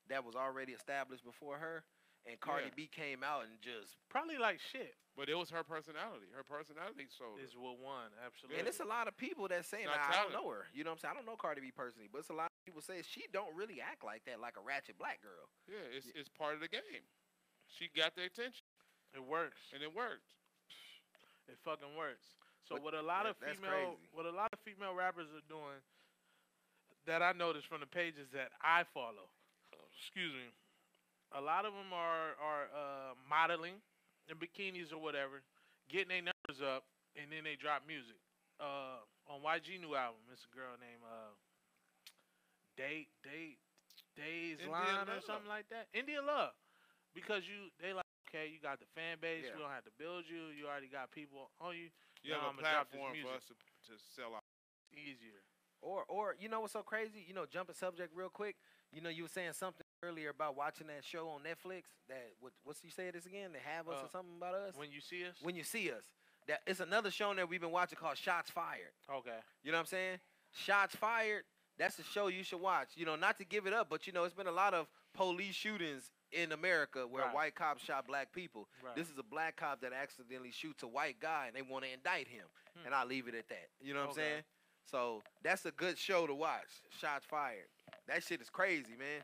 That was already established before her, and Cardi Yeah. B came out and just. Probably like shit. But it was her personality. Her personality sold it. Is what won. Absolutely. And it's a lot of people that saying Not I don't talent. know her. You know what I'm saying? I don't know Cardi B personally, but it's a lot of people say she don't really act like that, like a ratchet black girl. Yeah, it's part of the game. She got the attention, It works. and it worked. It fucking works. So But what a lot of that's female crazy. what a lot of female rappers are doing that I noticed from the pages that I follow. Excuse me. A lot of them are modeling in bikinis or whatever, getting their numbers up, and then they drop music. On YG new album, it's a girl named Days India Line or Love. something like that. India Love. Because they like, okay, you got the fan base, Yeah. we don't have to build you, you already got people on you. You Now have a I'ma drop this platform for music. us to sell out. Easier. Or you know what's so crazy? You know, jumping subject real quick. You know, you were saying something earlier about watching that show on Netflix. That what's you say this again? They have us or something about us. When you see us? When you see us, that it's another show that we've been watching called Shots Fired. Okay. You know what I'm saying? Shots Fired. That's a show you should watch. You know, not to give it up, but you know, it's been a lot of police shootings in America where Right. white cops shot black people. Right. This is a black cop that accidentally shoots a white guy, and they want to indict him. And I'll leave it at that. You know what I'm Okay. saying? So that's a good show to watch. Shots Fired. That shit is crazy, man.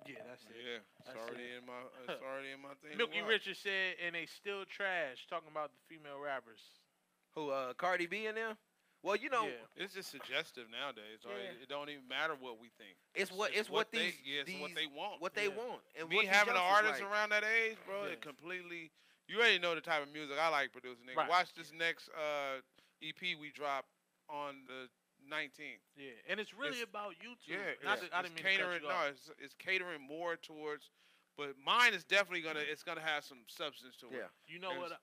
Yeah, that's it. Yeah, it's That's already it. in my it's already in my thing. to Milky watch. Richard said, and they still trash, talking about the female rappers. Who, Cardi B in there? Well, you know, Yeah. It's just suggestive nowadays. Right? Yeah. It don't even matter what we think. it's what these what they want. What they want. And Me what these having an youngsters artist like. around that age, bro, Yeah. it completely. You already know the type of music I like producing. Nigga. Right. Watch this next EP we dropped on the 19th. Yeah, and it's really It's- about YouTube. Yeah, Not it's, that, I didn't it's mean catering. to cut you off. It's catering more towards, but mine is definitely gonna have some substance to it. Yeah. You know And what?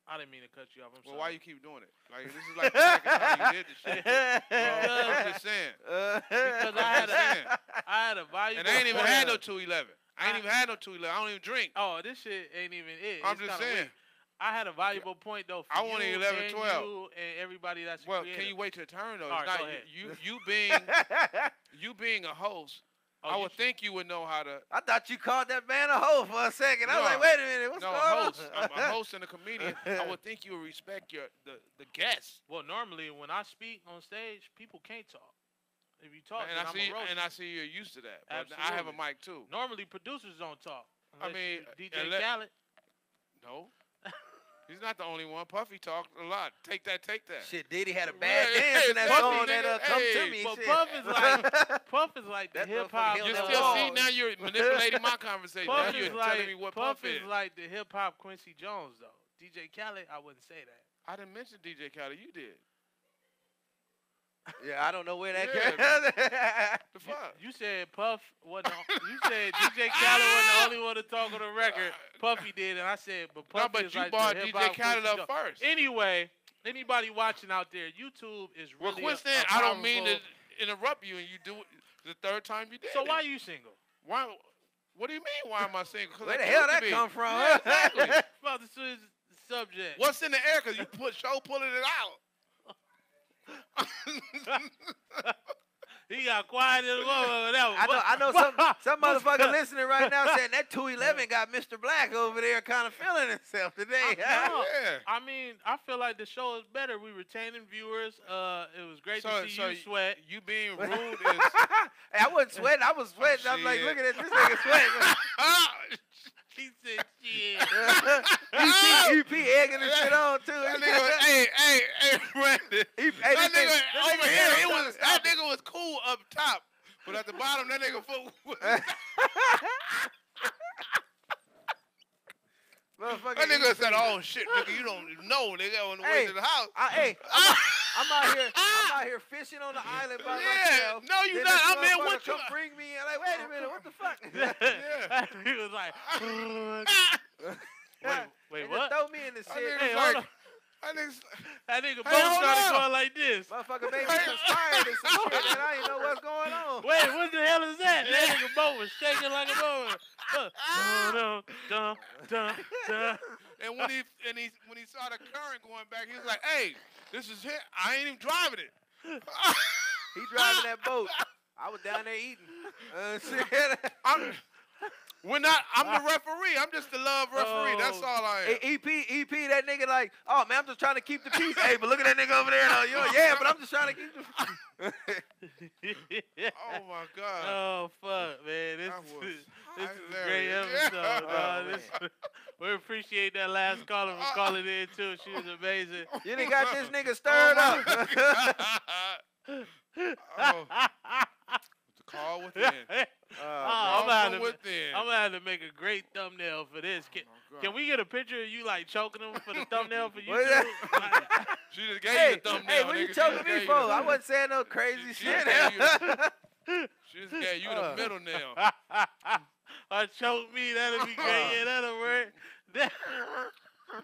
I didn't mean to cut you off. I'm Well, sorry. why you keep doing it? Like this is like the second time you did this shit. I'm just saying. Because I had a valuable. And I ain't even had no 211. I ain't even had no 211. I don't even drink. Oh, this shit ain't even it. I'm It's just kinda saying. weak. I had a valuable point though. For I want you 11, and 12. you and everybody that's a Well, creator. can you wait till the turn though? All It's right, go not ahead. you being a host. Oh, I you- would think you would know how to. I thought you called that man a hoe for a second. I was No. like, wait a minute, what's No, going a host. on? I'm a host and a comedian. I would think you would respect the guests. Well, normally when I speak on stage, people can't talk. If you talk, And then I'm I see you're used to that. But I have a Absolutely. mic too. Normally producers don't talk. I Unless mean, you DJ unless- Khaled. No. He's not the only one. Puffy talked a lot. Take that. Shit, Diddy had a bad Yeah, dance hey, in that Puffy, song nigga, that Come hey. To Me But shit. Puff is like the That hip motherfucker hop. held You that still wall. see now you're manipulating my conversation. Puff Now is you're like telling me what Puff is. like the hip hop Quincy Jones though. DJ Khaled, I wouldn't say that. I didn't mention DJ Khaled. You did. Yeah, I don't know where that Yeah. came. The fuck? You said Puff wasn't. You said DJ Khaled wasn't the only one to talk on the record. Puffy did, and I said, but Puffy but is you like brought the DJ hip-hop Khaled Quincy up Jones. first. Anyway, anybody watching out there, YouTube is Well, really. Quincy, a I don't mean to powerful- interrupt you, and you do it the third time you did. So it. why are you single? Why? What do you mean? Why am I single? 'Cause Where I the hell choose to that be. come from? Yeah, exactly. About to switch the subject. What's in the air? Because you pulling it out. He got quiet in the moment over that one. I know some motherfucker listening right now saying that 211 got Mr. Black over there kind of feeling himself today. No, Yeah. I mean, I feel like the show is better. We retaining viewers. It was great to see So you sweat. You being rude is. Hey, I wasn't sweating. I was sweating. I'm like, Shit. looking at this nigga sweating. He said, "Shit." EP egging this shit on too. That nigga, hey, Brandon. That nigga over here, that nigga was cool up top, but at the bottom, that nigga foot. Motherfucker, That nigga EP. said, "Oh shit, nigga, you don't even know, nigga, on the way Hey, to the house." I'm out here fishing on the island by Yeah, myself. no, you Then not. this I'm in motherfucker with you. come bring me. I'm like, wait a minute, what the fuck? Yeah. He was like, wait, They what? just throw me in the That shit. nigga's Hey, hold like, on. that nigga's, That nigga both hold started up. going like this. Motherfucker made me conspired and some shit, and I didn't know what's going on. Wait, what the hell is that? That nigga boat was shaking like a boat. Dun, dun, dun, dun. and when he saw the current going back, he was like, "Hey, this is it. I ain't even driving it." He driving that boat. I was down there eating. Shit. I'm the referee. I'm just the love referee. That's all I am. EP, that nigga like, oh man, I'm just trying to keep the peace. Hey, but look at that nigga over there. Though. Yeah, but I'm just trying to keep the Oh my god. Oh fuck, man! This That was is a great hilarious. episode. Yeah. dog. We appreciate that last caller for calling in too. She was amazing. You done got this nigga stirred up. Oh. The call within. I'm Call gonna from within. have to make a great thumbnail for this. Can we get a picture of you like choking him for the thumbnail for What is YouTube? She just gave Hey, you the thumbnail. hey, what nigga. you She choking just me gave for? you the- I wasn't saying no crazy She shit. just gave you the middle nail. Or choke me, that'll be great. Yeah, that'll work.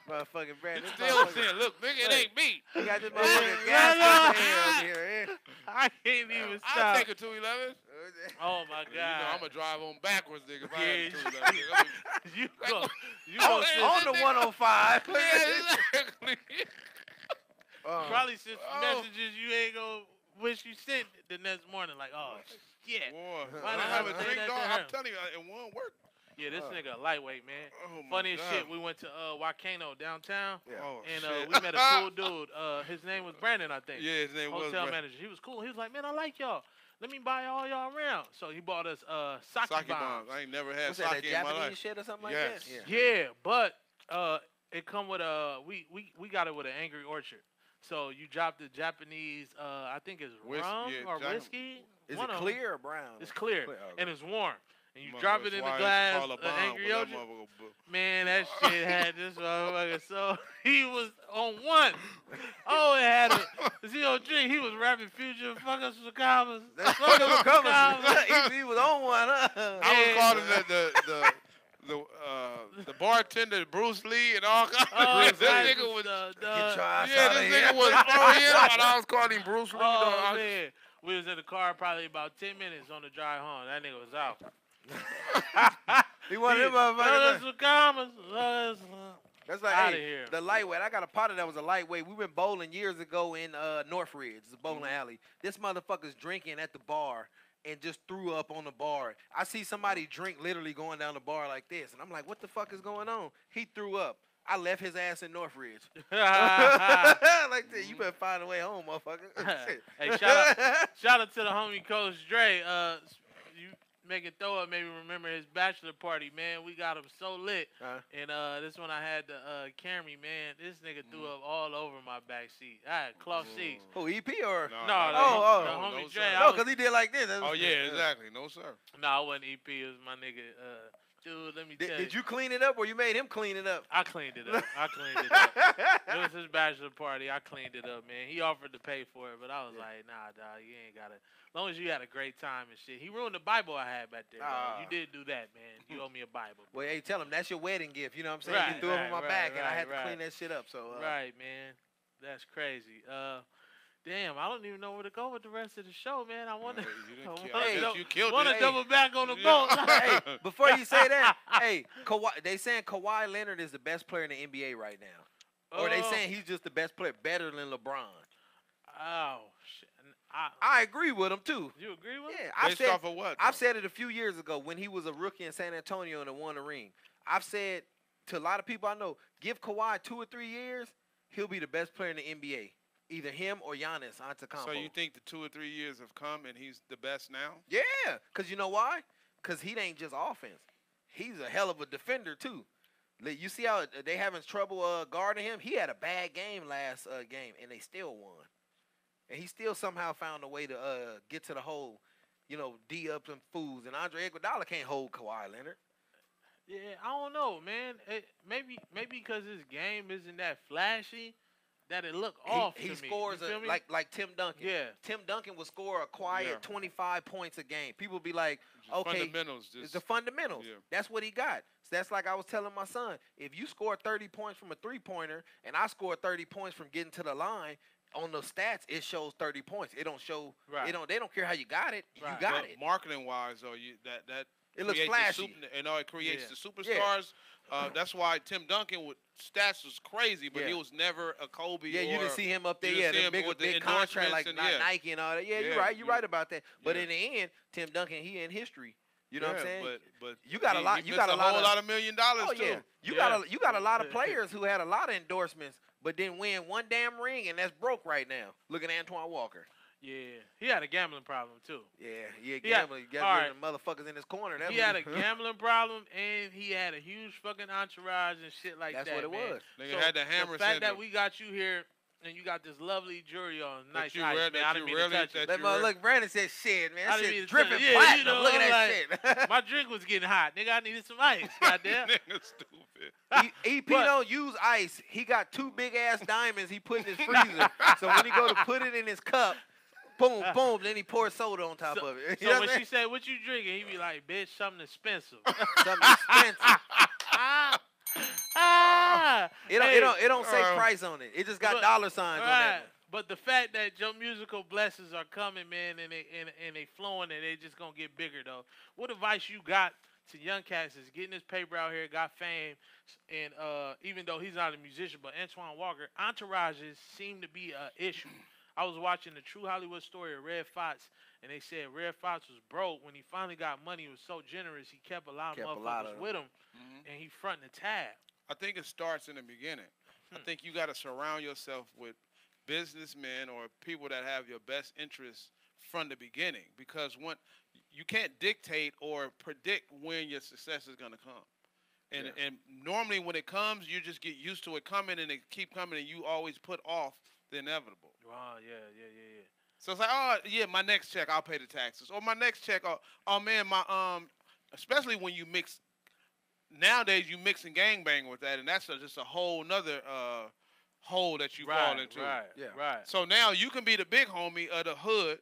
Motherfucking Brandon. It's still saying, look, nigga, it ain't me. You got this motherfucking Yeah, gas over here. I can't even I'll stop. take a 211. Oh my You know, I'm god! going to drive on backwards, nigga. If I Yeah, had a 211. Nigga. You go Oh, sit- On the 105. Yeah, exactly. probably send some Oh. messages you ain't gonna wish you sent the next morning. Like, oh shit. Boy, Why I did I have a say drink, that dog. to I'm him? telling you, it won't work. Yeah, this nigga a lightweight, man. Oh, my Funny as God. shit. We went to Volcano downtown, Oh, and shit. we met a cool dude. His name was Brandon, I think. Yeah, his name was Hotel Brandon. manager. He was cool. He was like, man, I like y'all. Let me buy all y'all around. So he bought us sake Sake bombs. bombs. I ain't never had What's that, sake that in my Japanese life. shit or something like Yes. that? Yeah, but it come with we got it with an Angry Orchard. So you drop the Japanese, I think it's rum or Jack- whiskey. Is One it of 'em. clear or brown? It's clear, okay. and it's warm. and you drop it in the glass, Angry Ocean. Man, that shit had this motherfucker. So he was on one. Oh, it had a zero drink. He was rapping Future. Fuck us with commas. That's fuck us with commas. He was on one, huh? I was calling the bartender Bruce Lee and all kinds of this nigga was this nigga was and I was calling him Bruce Lee. Oh man, we was in the car probably about 10 minutes on the drive home. That nigga was out. He wanted him motherfuckers. That's like, hey, the lightweight. I got a partner that was a lightweight. We went bowling years ago in Northridge, the bowling alley. This motherfucker's drinking at the bar and just threw up on the bar. I see somebody drink literally going down the bar like this, and I'm like, what the fuck is going on? He threw up. I left his ass in Northridge. Like that. You better find a way home, motherfucker. Hey, shout out to the homie Coach Dre. You make it throw up, maybe remember his bachelor party, man. We got him so lit. And this one I had to Camry, man. This nigga threw up all over my back seat. I had cloth seats. Who, EP or? No, the homie Dre. No, because he did like this. Oh, yeah, exactly. No, sir. No, it wasn't EP. It was my nigga. Dude, let me tell you. Did you clean it up or you made him clean it up? I cleaned it up. It was his bachelor party. I cleaned it up, man. He offered to pay for it, but I was like, nah, dog, you ain't got to. As long as you had a great time and shit. He ruined the Bible I had back there. You did do that, man. You owe me a Bible. Well, hey, tell him that's your wedding gift. You know what I'm saying? Right, you threw it on my back, and I had to clean that shit up. So right, man. That's crazy. Damn, I don't even know where to go with the rest of the show, man. I want to double back on the boat. Hey, before you say that, hey, they saying Kawhi Leonard is the best player in the NBA right now. Or they saying he's just the best player, better than LeBron. Oh, shit. I agree with him, too. You agree with him? Yeah. Based off of what? I've said it a few years ago when he was a rookie in San Antonio and won a ring. I've said to a lot of people I know, give Kawhi 2 or 3 years, he'll be the best player in the NBA. Either him or Giannis Antetokounmpo. So you think the 2 or 3 years have come and he's the best now? Yeah, because you know why? Because he ain't just offense. He's a hell of a defender, too. You see how they having trouble guarding him? He had a bad game last game, and they still won. And he still somehow found a way to get to the hole, D-up some fools. And Andre Iguodala can't hold Kawhi Leonard. Yeah, I don't know, man. Maybe because his game isn't that flashy. That it look off he to scores me. like Tim Duncan. Yeah. Tim Duncan will score a quiet 25 points a game. People be like, okay, fundamentals, it's the fundamentals. Yeah. That's what he got. So that's like I was telling my son. If you score 30 points from a three-pointer and I score 30 points from getting to the line, on the stats it shows 30 points. It don't show. Right. They don't care how you got it. Right. You got it. Marketing wise, though, that it looks flashy. It creates the superstars. Yeah. That's why Tim Duncan with stats was crazy, but he was never a Kobe. Yeah, you didn't see him up there. Yeah, the big contract like Nike and all that. Yeah, you're right. You're right about that. But in the end, Tim Duncan, he in history. You know what I'm saying? But you got a lot. You got a lot of $1 million. Oh yeah, you got a lot of players who had a lot of endorsements, but didn't win one damn ring, and that's broke right now. Look at Antoine Walker. Yeah, he had a gambling problem too. Yeah, gambling. Motherfuckers in his corner. He had a gambling problem, and he had a huge fucking entourage and shit like that. That's what it was. Nigga had the hammer. The fact that we got you here, and you got this lovely jewelry on, nice ice, man. I didn't mean to touch it. Look, Brandon said, "Shit, man, that shit dripping platinum. Look at that shit." My drink was getting hot, nigga. I needed some ice. Goddamn. Nigga, stupid. EP don't use ice. He got 2 big ass diamonds he put in his freezer. So when he go to put it in his cup. Boom, boom, then he pours soda on top of it. So when she said, "What you drinking?" he be like, "Bitch, something expensive." Something expensive. It don't say price on it. It just got dollar signs on it. But the fact that your musical blessings are coming, man, and they flowing, and they just gonna get bigger though. What advice you got to young cats is getting this paper out here, got fame, and even though he's not a musician, but Antoine Walker, entourages seem to be an issue. I was watching the True Hollywood Story of Red Fox, and they said Red Fox was broke. When he finally got money, he was so generous, he kept a lot of motherfuckers with him, and he fronting the tab. I think it starts in the beginning. I think you got to surround yourself with businessmen or people that have your best interests from the beginning, because you can't dictate or predict when your success is going to come. And normally when it comes, you just get used to it coming, and it keep coming, and you always put off the inevitable. Wow, yeah. So it's like, oh yeah, my next check I'll pay the taxes, or my next check, oh man, my especially when you mix. Nowadays, you mixing gangbang with that, and that's just a whole nother hole that you fall into. Right. So now you can be the big homie of the hood.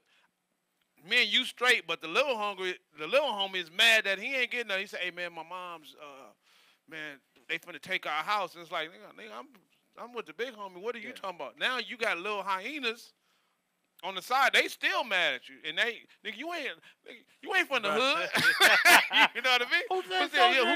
Me and you straight, but the little homie is mad that he ain't getting nothing. He say, "Hey man, my mom's man, they finna take our house." And it's like, nigga, I'm with the big homie. What are you talking about? Now you got little hyenas on the side. They still mad at you, and nigga, you ain't from the hood. You know what I mean? Who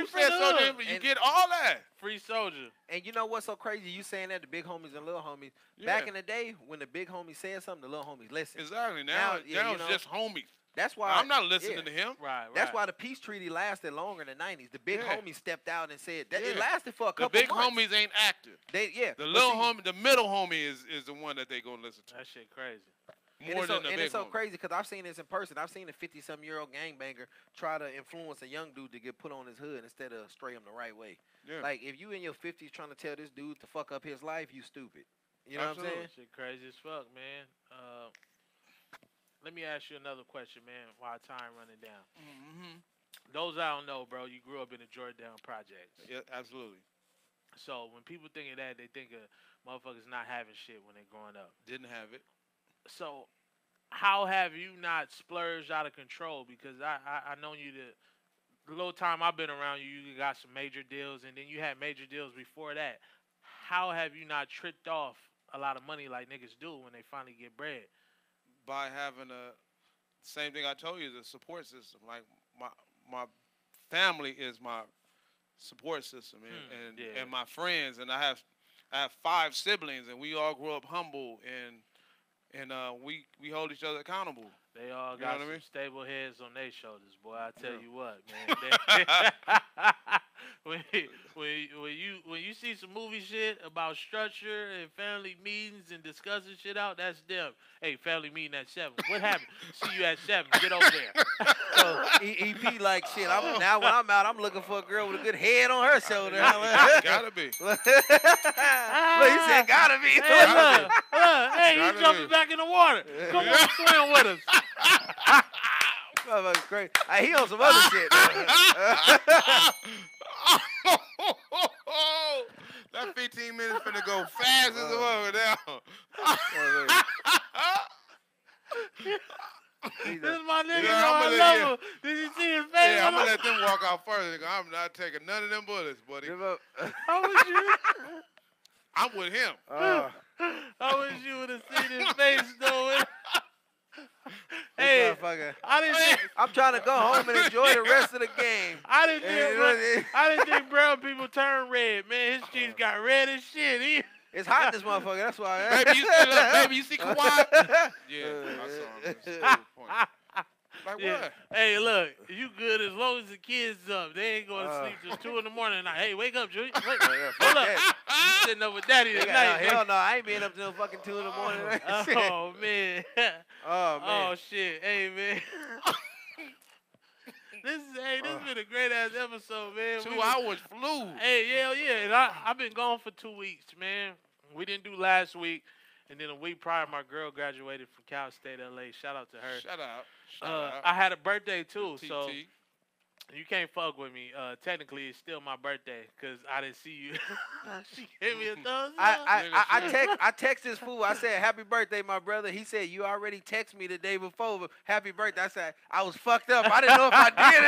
said Soldier? You get all that. Free Soldier. And you know what's so crazy? You saying that the big homies and little homies. Back in the day, when the big homie said something, the little homies listen. Exactly. Now it's just homies. That's why I'm not listening to him. Right. That's why the peace treaty lasted longer in the '90s. The big homies stepped out and said that it lasted for a couple The big months. homies ain't active. The little homie, the middle homie is the one that they gonna listen to. That shit crazy. More than the big it's so homie. crazy because I've seen this in person. I've seen a 50-some-year-old gangbanger try to influence a young dude to get put on his hood instead of stray him the right way. Yeah. Like, if you in your 50s trying to tell this dude to fuck up his life, you stupid. You know what I'm saying? Shit crazy as fuck, man. Let me ask you another question, man, while time running down. Mm-hmm. Those I don't know, bro, you grew up in the Jordan Projects. Yeah, absolutely. So when people think of that, they think of motherfuckers not having shit when they're growing up. Didn't have it. So how have you not splurged out of control? Because I know you the little time I've been around you, you got some major deals, and then you had major deals before that. How have you not tricked off a lot of money like niggas do when they finally get bread? By having same thing I told you, the support system. Like my family is my support system, and my friends, and I have 5 siblings, and we all grew up humble, and we hold each other accountable. They all got some stable heads on their shoulders, boy. I tell you what, man. when you see some movie shit about structure and family meetings and discussing shit out, that's them. Hey, family meeting at 7. What happened? See you at 7. Get over there. So EP like shit. Now when I'm out, I'm looking for a girl with a good head on her shoulder. Gotta be. Look, he said gotta be. Hey, he's jumping back in the water. Come on, swim with us. Motherfucker's crazy. He on some other shit. That 15 minutes finna go fast as a mother now. This is my nigga. I love him. Did you see his face? Yeah, I'm gonna let them walk out first. I'm not taking none of them bullets, buddy. How was you? I'm with him. I wish you would have seen his face, though. Hey, I'm trying to go home and enjoy the rest of the game. I didn't think brown people turn red, man. His cheeks got red as shit. It's hot in this motherfucker. That's why. Baby, you see Kawhi? Yeah, I saw him. That's a point. Like what? Hey, look, you good as long as the kids up. They ain't going to sleep till 2 in the morning. Now, hey, wake up, Junior. Hold up. You sitting up with Daddy tonight. Hell no, I ain't being up till fucking 2 in the morning. Oh, man. Oh, man. Oh, shit. Hey, man. This been a great ass episode, man. 2 hours flew. Hey, yeah. And I've been gone for 2 weeks, man. We didn't do last week. And then a week prior, my girl graduated from Cal State LA. Shout out to her. Shout out. I had a birthday too, TT. so you can't fuck with me. Technically, it's still my birthday because I didn't see you. She gave me a thumbs up. I text this fool. I said, "Happy birthday, my brother." He said, "You already text me the day before. But happy birthday." I said, "I was fucked up. I didn't know if I did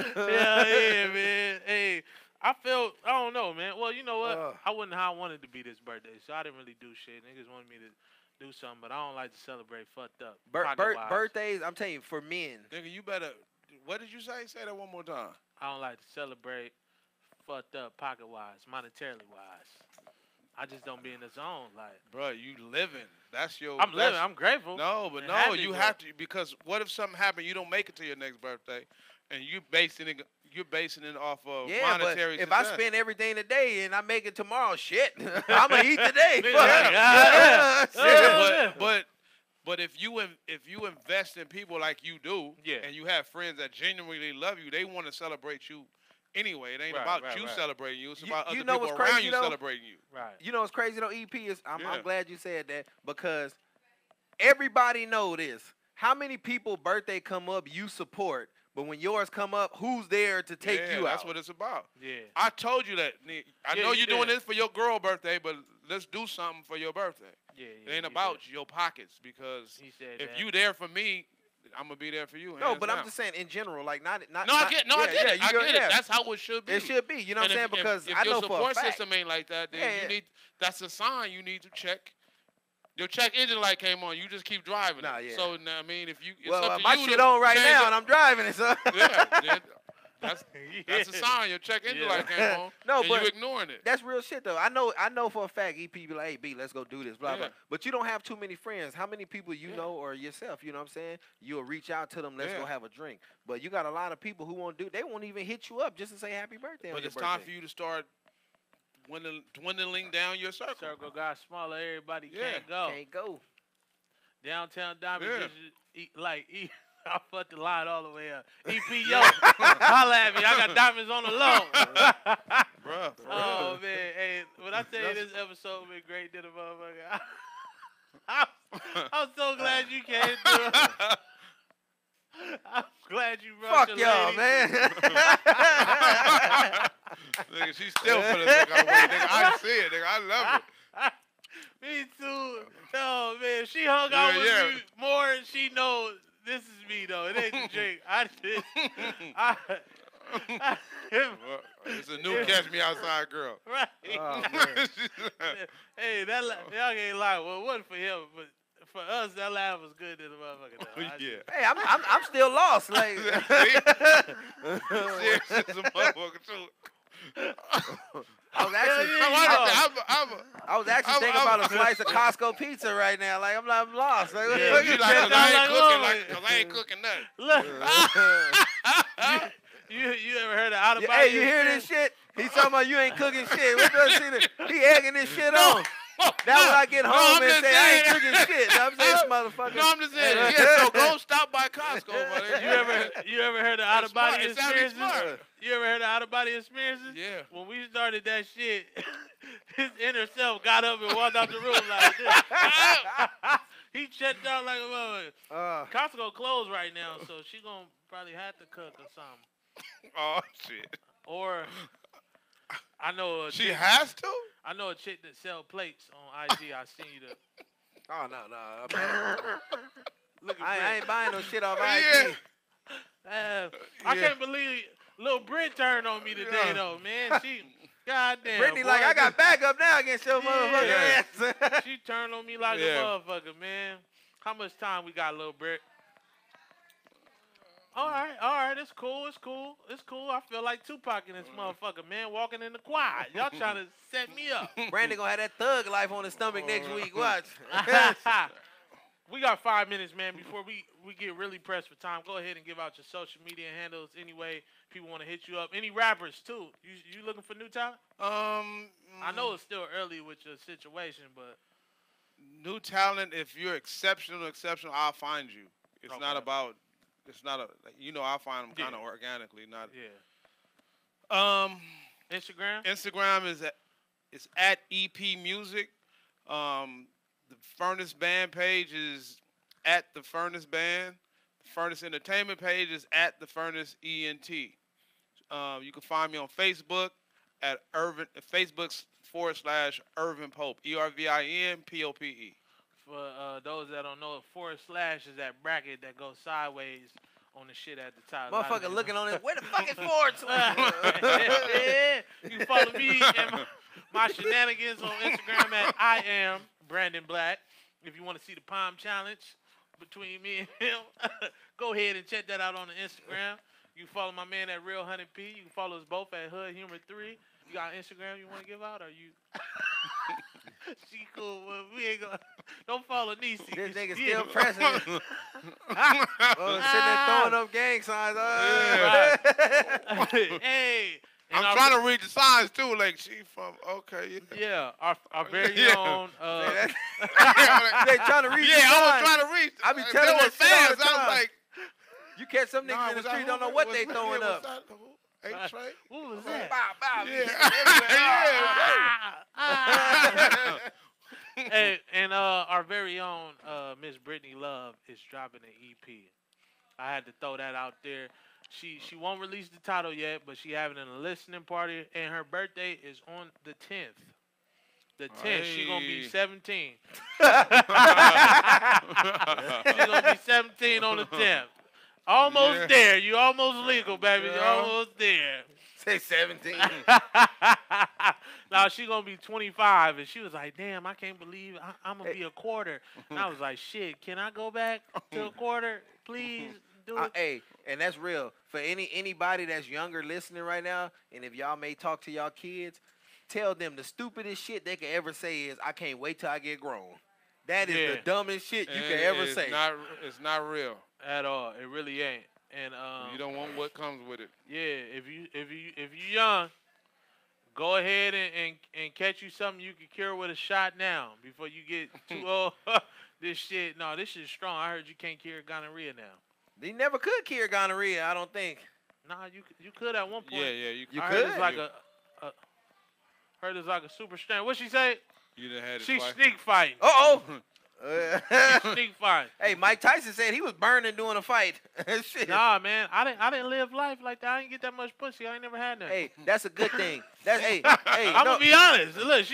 or didn't." Yeah, man. Hey. I don't know, man. Well, you know what? I wasn't how I wanted to be this birthday, so I didn't really do shit. Niggas wanted me to do something, but I don't like to celebrate fucked up. Birthdays, I'm telling you, for men. Nigga, you better, what did you say? Say that one more time. I don't like to celebrate fucked up pocket-wise, monetarily wise. I just don't be in the zone. Like, bro, you living. That's your. I'm living. I'm grateful. No, but no, you have to, because what if something happened, you don't make it to your next birthday, and you're basing it off of monetary but if success. I spend everything today and I make it tomorrow, shit, I'm gonna eat today. But if you invest in people like you do, and you have friends that genuinely love you, they want to celebrate you anyway. It ain't about you celebrating you. It's about other people around you celebrating you. Right. You know what's crazy though, EP is I'm glad you said that because everybody know this. how many people birthday come up you support, but when yours come up, who's there to take you out? That's what it's about. Yeah. I told you that. I know you're doing this for your girl birthday, but let's do something for your birthday. Yeah, It ain't about your pockets, because He said if that. you there for me, I'm gonna be there for you. No, hands but down. I'm just saying in general, like not. No, I get it. I get it. Yeah. That's how it should be. It should be. You know what I'm saying? Because if I your know for a support fact. system ain't like that, then Yeah. you need. That's a sign you need to check. Your check engine light came on. You just keep driving. Nah, it. yeah. So I mean, if you, it's Well, up to my you shit to on right change now, it. and I'm driving it, so. Yeah, then that's a sign. Your check engine light came on. No, and but you ignoring it. That's real shit though. I know for a fact EP be like, hey B, let's go do this, blah blah. Yeah. But you don't have too many friends. How many people you know or yourself, you know what I'm saying? You'll reach out to them, let's go Yeah. have a drink. But you got a lot of people who won't do, they won't even hit you up just to say happy birthday on But your it's time birthday. for you to start dwindling down your circle. Circle got smaller. Everybody Yeah. can't go. Can't go. Downtown Diamond Yeah. just I fucked the line all the way up. EP, yo, holla at me. I got diamonds on the low. Bruh. Oh, man. Hey, when I tell you this episode been great to the motherfucker, I'm so glad you came through. I'm glad you brought Fuck your y'all, lady. man. Nigga, she still for the look away. Nigga, I see it. Nigga, I love it. Me too. Oh, man. She hung out with Yeah. me more and she knows this is me, though. It ain't the drink. Well, it's a new Catch Me Outside girl. Right. Oh, man. Hey, y'all ain't lie. Well, it wasn't for him, but for us, that laugh was good to the motherfucker. Though. Yeah. Hey, I'm still lost. Like Serious as a motherfucker, too. I was actually, I was actually thinking about a slice of Costco pizza right now. Like I'm lost. Like, Yeah, look You at like, 'cause Like, I ain't cooking nothing. Look, you ever heard of out of body? Hey, you hear this shit? He's talking about you ain't cooking shit. What does he egging this shit on? Now when I get home and say I ain't cooking shit, I'm saying this motherfucker. No, I'm just saying. Yeah, so go stop by Costco, buddy. You ever heard of out of body It sounded experiences? smart. You ever heard of out of body experiences? Yeah. When we started that shit, his inner self got up and walked out the room like this. He checked out like a motherfucker. Costco closed right now, so she gonna probably have to cook or something. Oh, shit. Or I know a She chick, has to? I know a chick that sell plates on IG. I seen you the Oh no. look at I ain't buying no shit off Yeah. IG. I can't believe Lil Brit turned on me today though, man. She goddamn. Brittany boy, like I got backup now against your motherfucking ass. She turned on me like Yeah. a motherfucker, man. How much time we got, Lil Brit? All right, it's cool. I feel like Tupac in this motherfucker, man, walking in the quad. Y'all trying to set me up. Brandon gonna have that thug life on his stomach next week. Watch. We got 5 minutes, man, before we get really pressed for time. Go ahead and give out your social media handles anyway. People want to hit you up. Any rappers, too. You looking for new talent? I know it's still early with your situation, but... New talent, if you're exceptional, I'll find you. It's Okay. not about, I'll find them kind of Yeah. organically. Not. Yeah. Instagram? Instagram is at EP Music. The Furnace Band page is at the Furnace Band. The Furnace Entertainment page is at the Furnace ENT. You can find me on Facebook at Facebook.com/Irvin Pope. ERVIN POPE. For those that don't know, / is that bracket that goes sideways on the shit at the top. Motherfucker looking on it. Where the fuck is forward to? Yeah. You can follow me and my shenanigans on Instagram at I am Brandon Black. If you want to see the Palm Challenge between me and him, go ahead and check that out on the Instagram. You can follow my man at Real Honey P. You can follow us both at Hood Humor 3. You got Instagram you want to give out, or you? She cool. Well, we ain't gonna. Don't follow Niecy. This nigga still pressing. Sitting there throwing up gang signs. Hey. and I'm our- trying to read the signs too. Like she from Yeah, our very Yeah. own. They trying to read. Yeah, the I was signs. trying to read. I be They telling were that shit all the fast. I time. was like, You catch some niggas in the was street that don't know who? what Was they that- throwing yeah, up. was that who? Trey? What was that? Bow, bow. Yeah. Everywhere. Yeah. Hey, and our very own Miss Brittany Love is dropping an EP. I had to throw that out there. She won't release the title yet, but she having a listening party, and her birthday is on the 10th. The 10th, she gonna be 17. She gonna be 17 on the 10th. Almost there. You almost legal, baby. You almost there. Say 17. Now she gonna be 25, and she was like, "Damn, I can't believe I'm gonna be a quarter." And I was like, "Shit, can I go back to a quarter, please?" Do it. Hey, and that's real. For anybody that's younger listening right now, and if y'all may talk to y'all kids, tell them the stupidest shit they can ever say is, "I can't wait till I get grown." That is the dumbest shit you can ever say. It's not real At all. It really ain't. And you don't want what comes with it. yeah, if you young, go ahead and catch you something you can cure with a shot now before you get too old. This shit is strong. I heard you can't cure gonorrhea now. They never could cure gonorrhea, I don't think. Nah, you could at one point. Yeah, you You I could? heard it's like heard it's like a super strength. What she say? You done had it She twice. sneak fighting. Uh-oh. Sneak fighting. Hey, Mike Tyson said he was burning doing a fight. Shit. Nah, man, I didn't live life like that. I didn't get that much pussy. I ain't never had that. Hey, that's a good thing. That's hey. I'm gonna be honest. Look,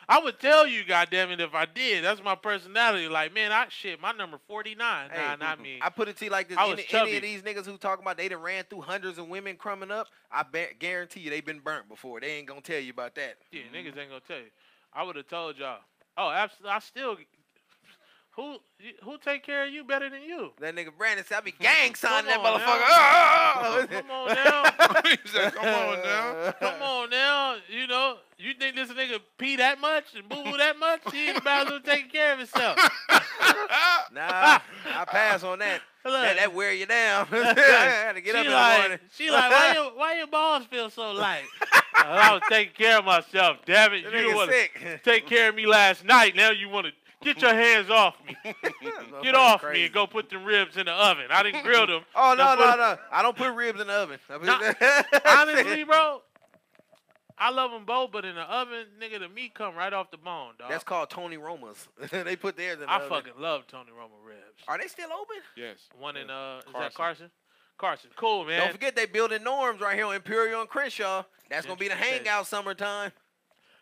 I would tell you, goddamn it, if I did. That's my personality. Like, man, my number 49. Hey, Nah, not me. I put it to you like this: I was any chubby. of these niggas who talking about they done ran through hundreds of women coming up, I guarantee you they been burnt before. They ain't gonna tell you about that. Yeah, niggas ain't gonna tell you. I would have told y'all. Oh, absolutely. I still. Who take care of you better than you? That nigga Brandon said I be gang signing that Come on motherfucker. Come on now. He said, "Come on now." Come on now. You know, you think this nigga pee that much and boo boo that much? He ain't about to take care of himself. Nah, I pass on that. Look. That wear you down. I had to get up in the morning. She like, why your balls feel so light? I was taking care of myself. Damn it, That you nigga want sick. to take care of me last night. Now you want to get your hands off me. Get off me and go put them ribs in the oven. I didn't grill them. Oh no. I don't put ribs in the oven. Honestly, bro, I love them both, but in the oven, nigga, the meat come right off the bone, dog. That's called Tony Roma's. They put theirs in the I oven. fucking love Tony Roma ribs. Are they still open? Yes. One in is that Carson? Carson, cool, man. Don't forget they building Norms right here on Imperial and Crenshaw. That's Yeah, gonna be the shit crazy. hangout summertime.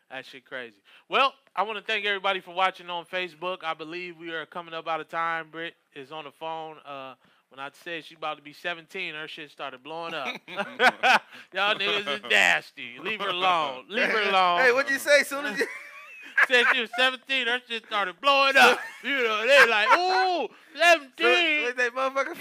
That shit crazy. Well, I want to thank everybody for watching on Facebook. I believe we are coming up out of time. Britt is on the phone. When I said she about to be 17, her shit started blowing up. Y'all niggas is nasty. Leave her alone. Leave her alone. Hey, what'd you say? Soon as you Said she was 17, her shit started blowing up. You know, they like, ooh, 17. What's that motherfucker?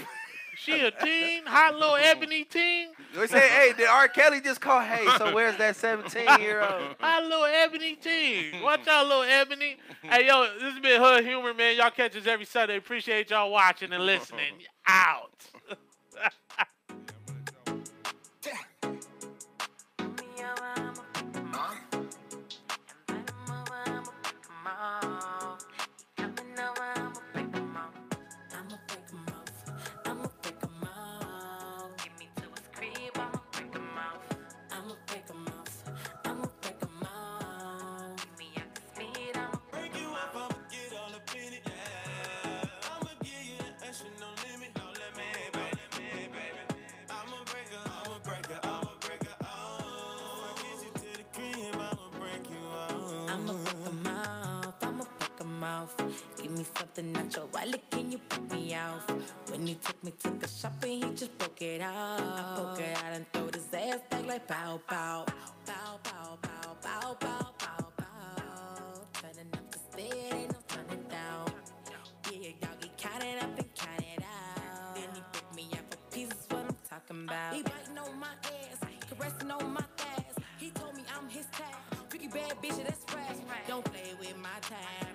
She a teen, hot little ebony teen. They say, hey, did R. Kelly just call? Hey, so where's that 17-year-old? Hot little ebony teen. Watch out, little ebony. Hey, yo, this has been Hood Humor, man. Y'all catch us every Sunday. Appreciate y'all watching and listening. Out. Give me something natural, wallet, can you put me off? When he took me to the shopping, he just broke it out. I broke it out and throw his ass back like pow, pow. Pow, pow, pow, pow, pow, pow, pow. Turning up the bed, ain't no turning down. Yeah, y'all get counted up and counted out. Then he picked me up for pieces, what I'm talking about. He biting on my ass, caressing on my ass. He told me I'm his type. Freaky bad bitch, that's fresh. Don't play with my time.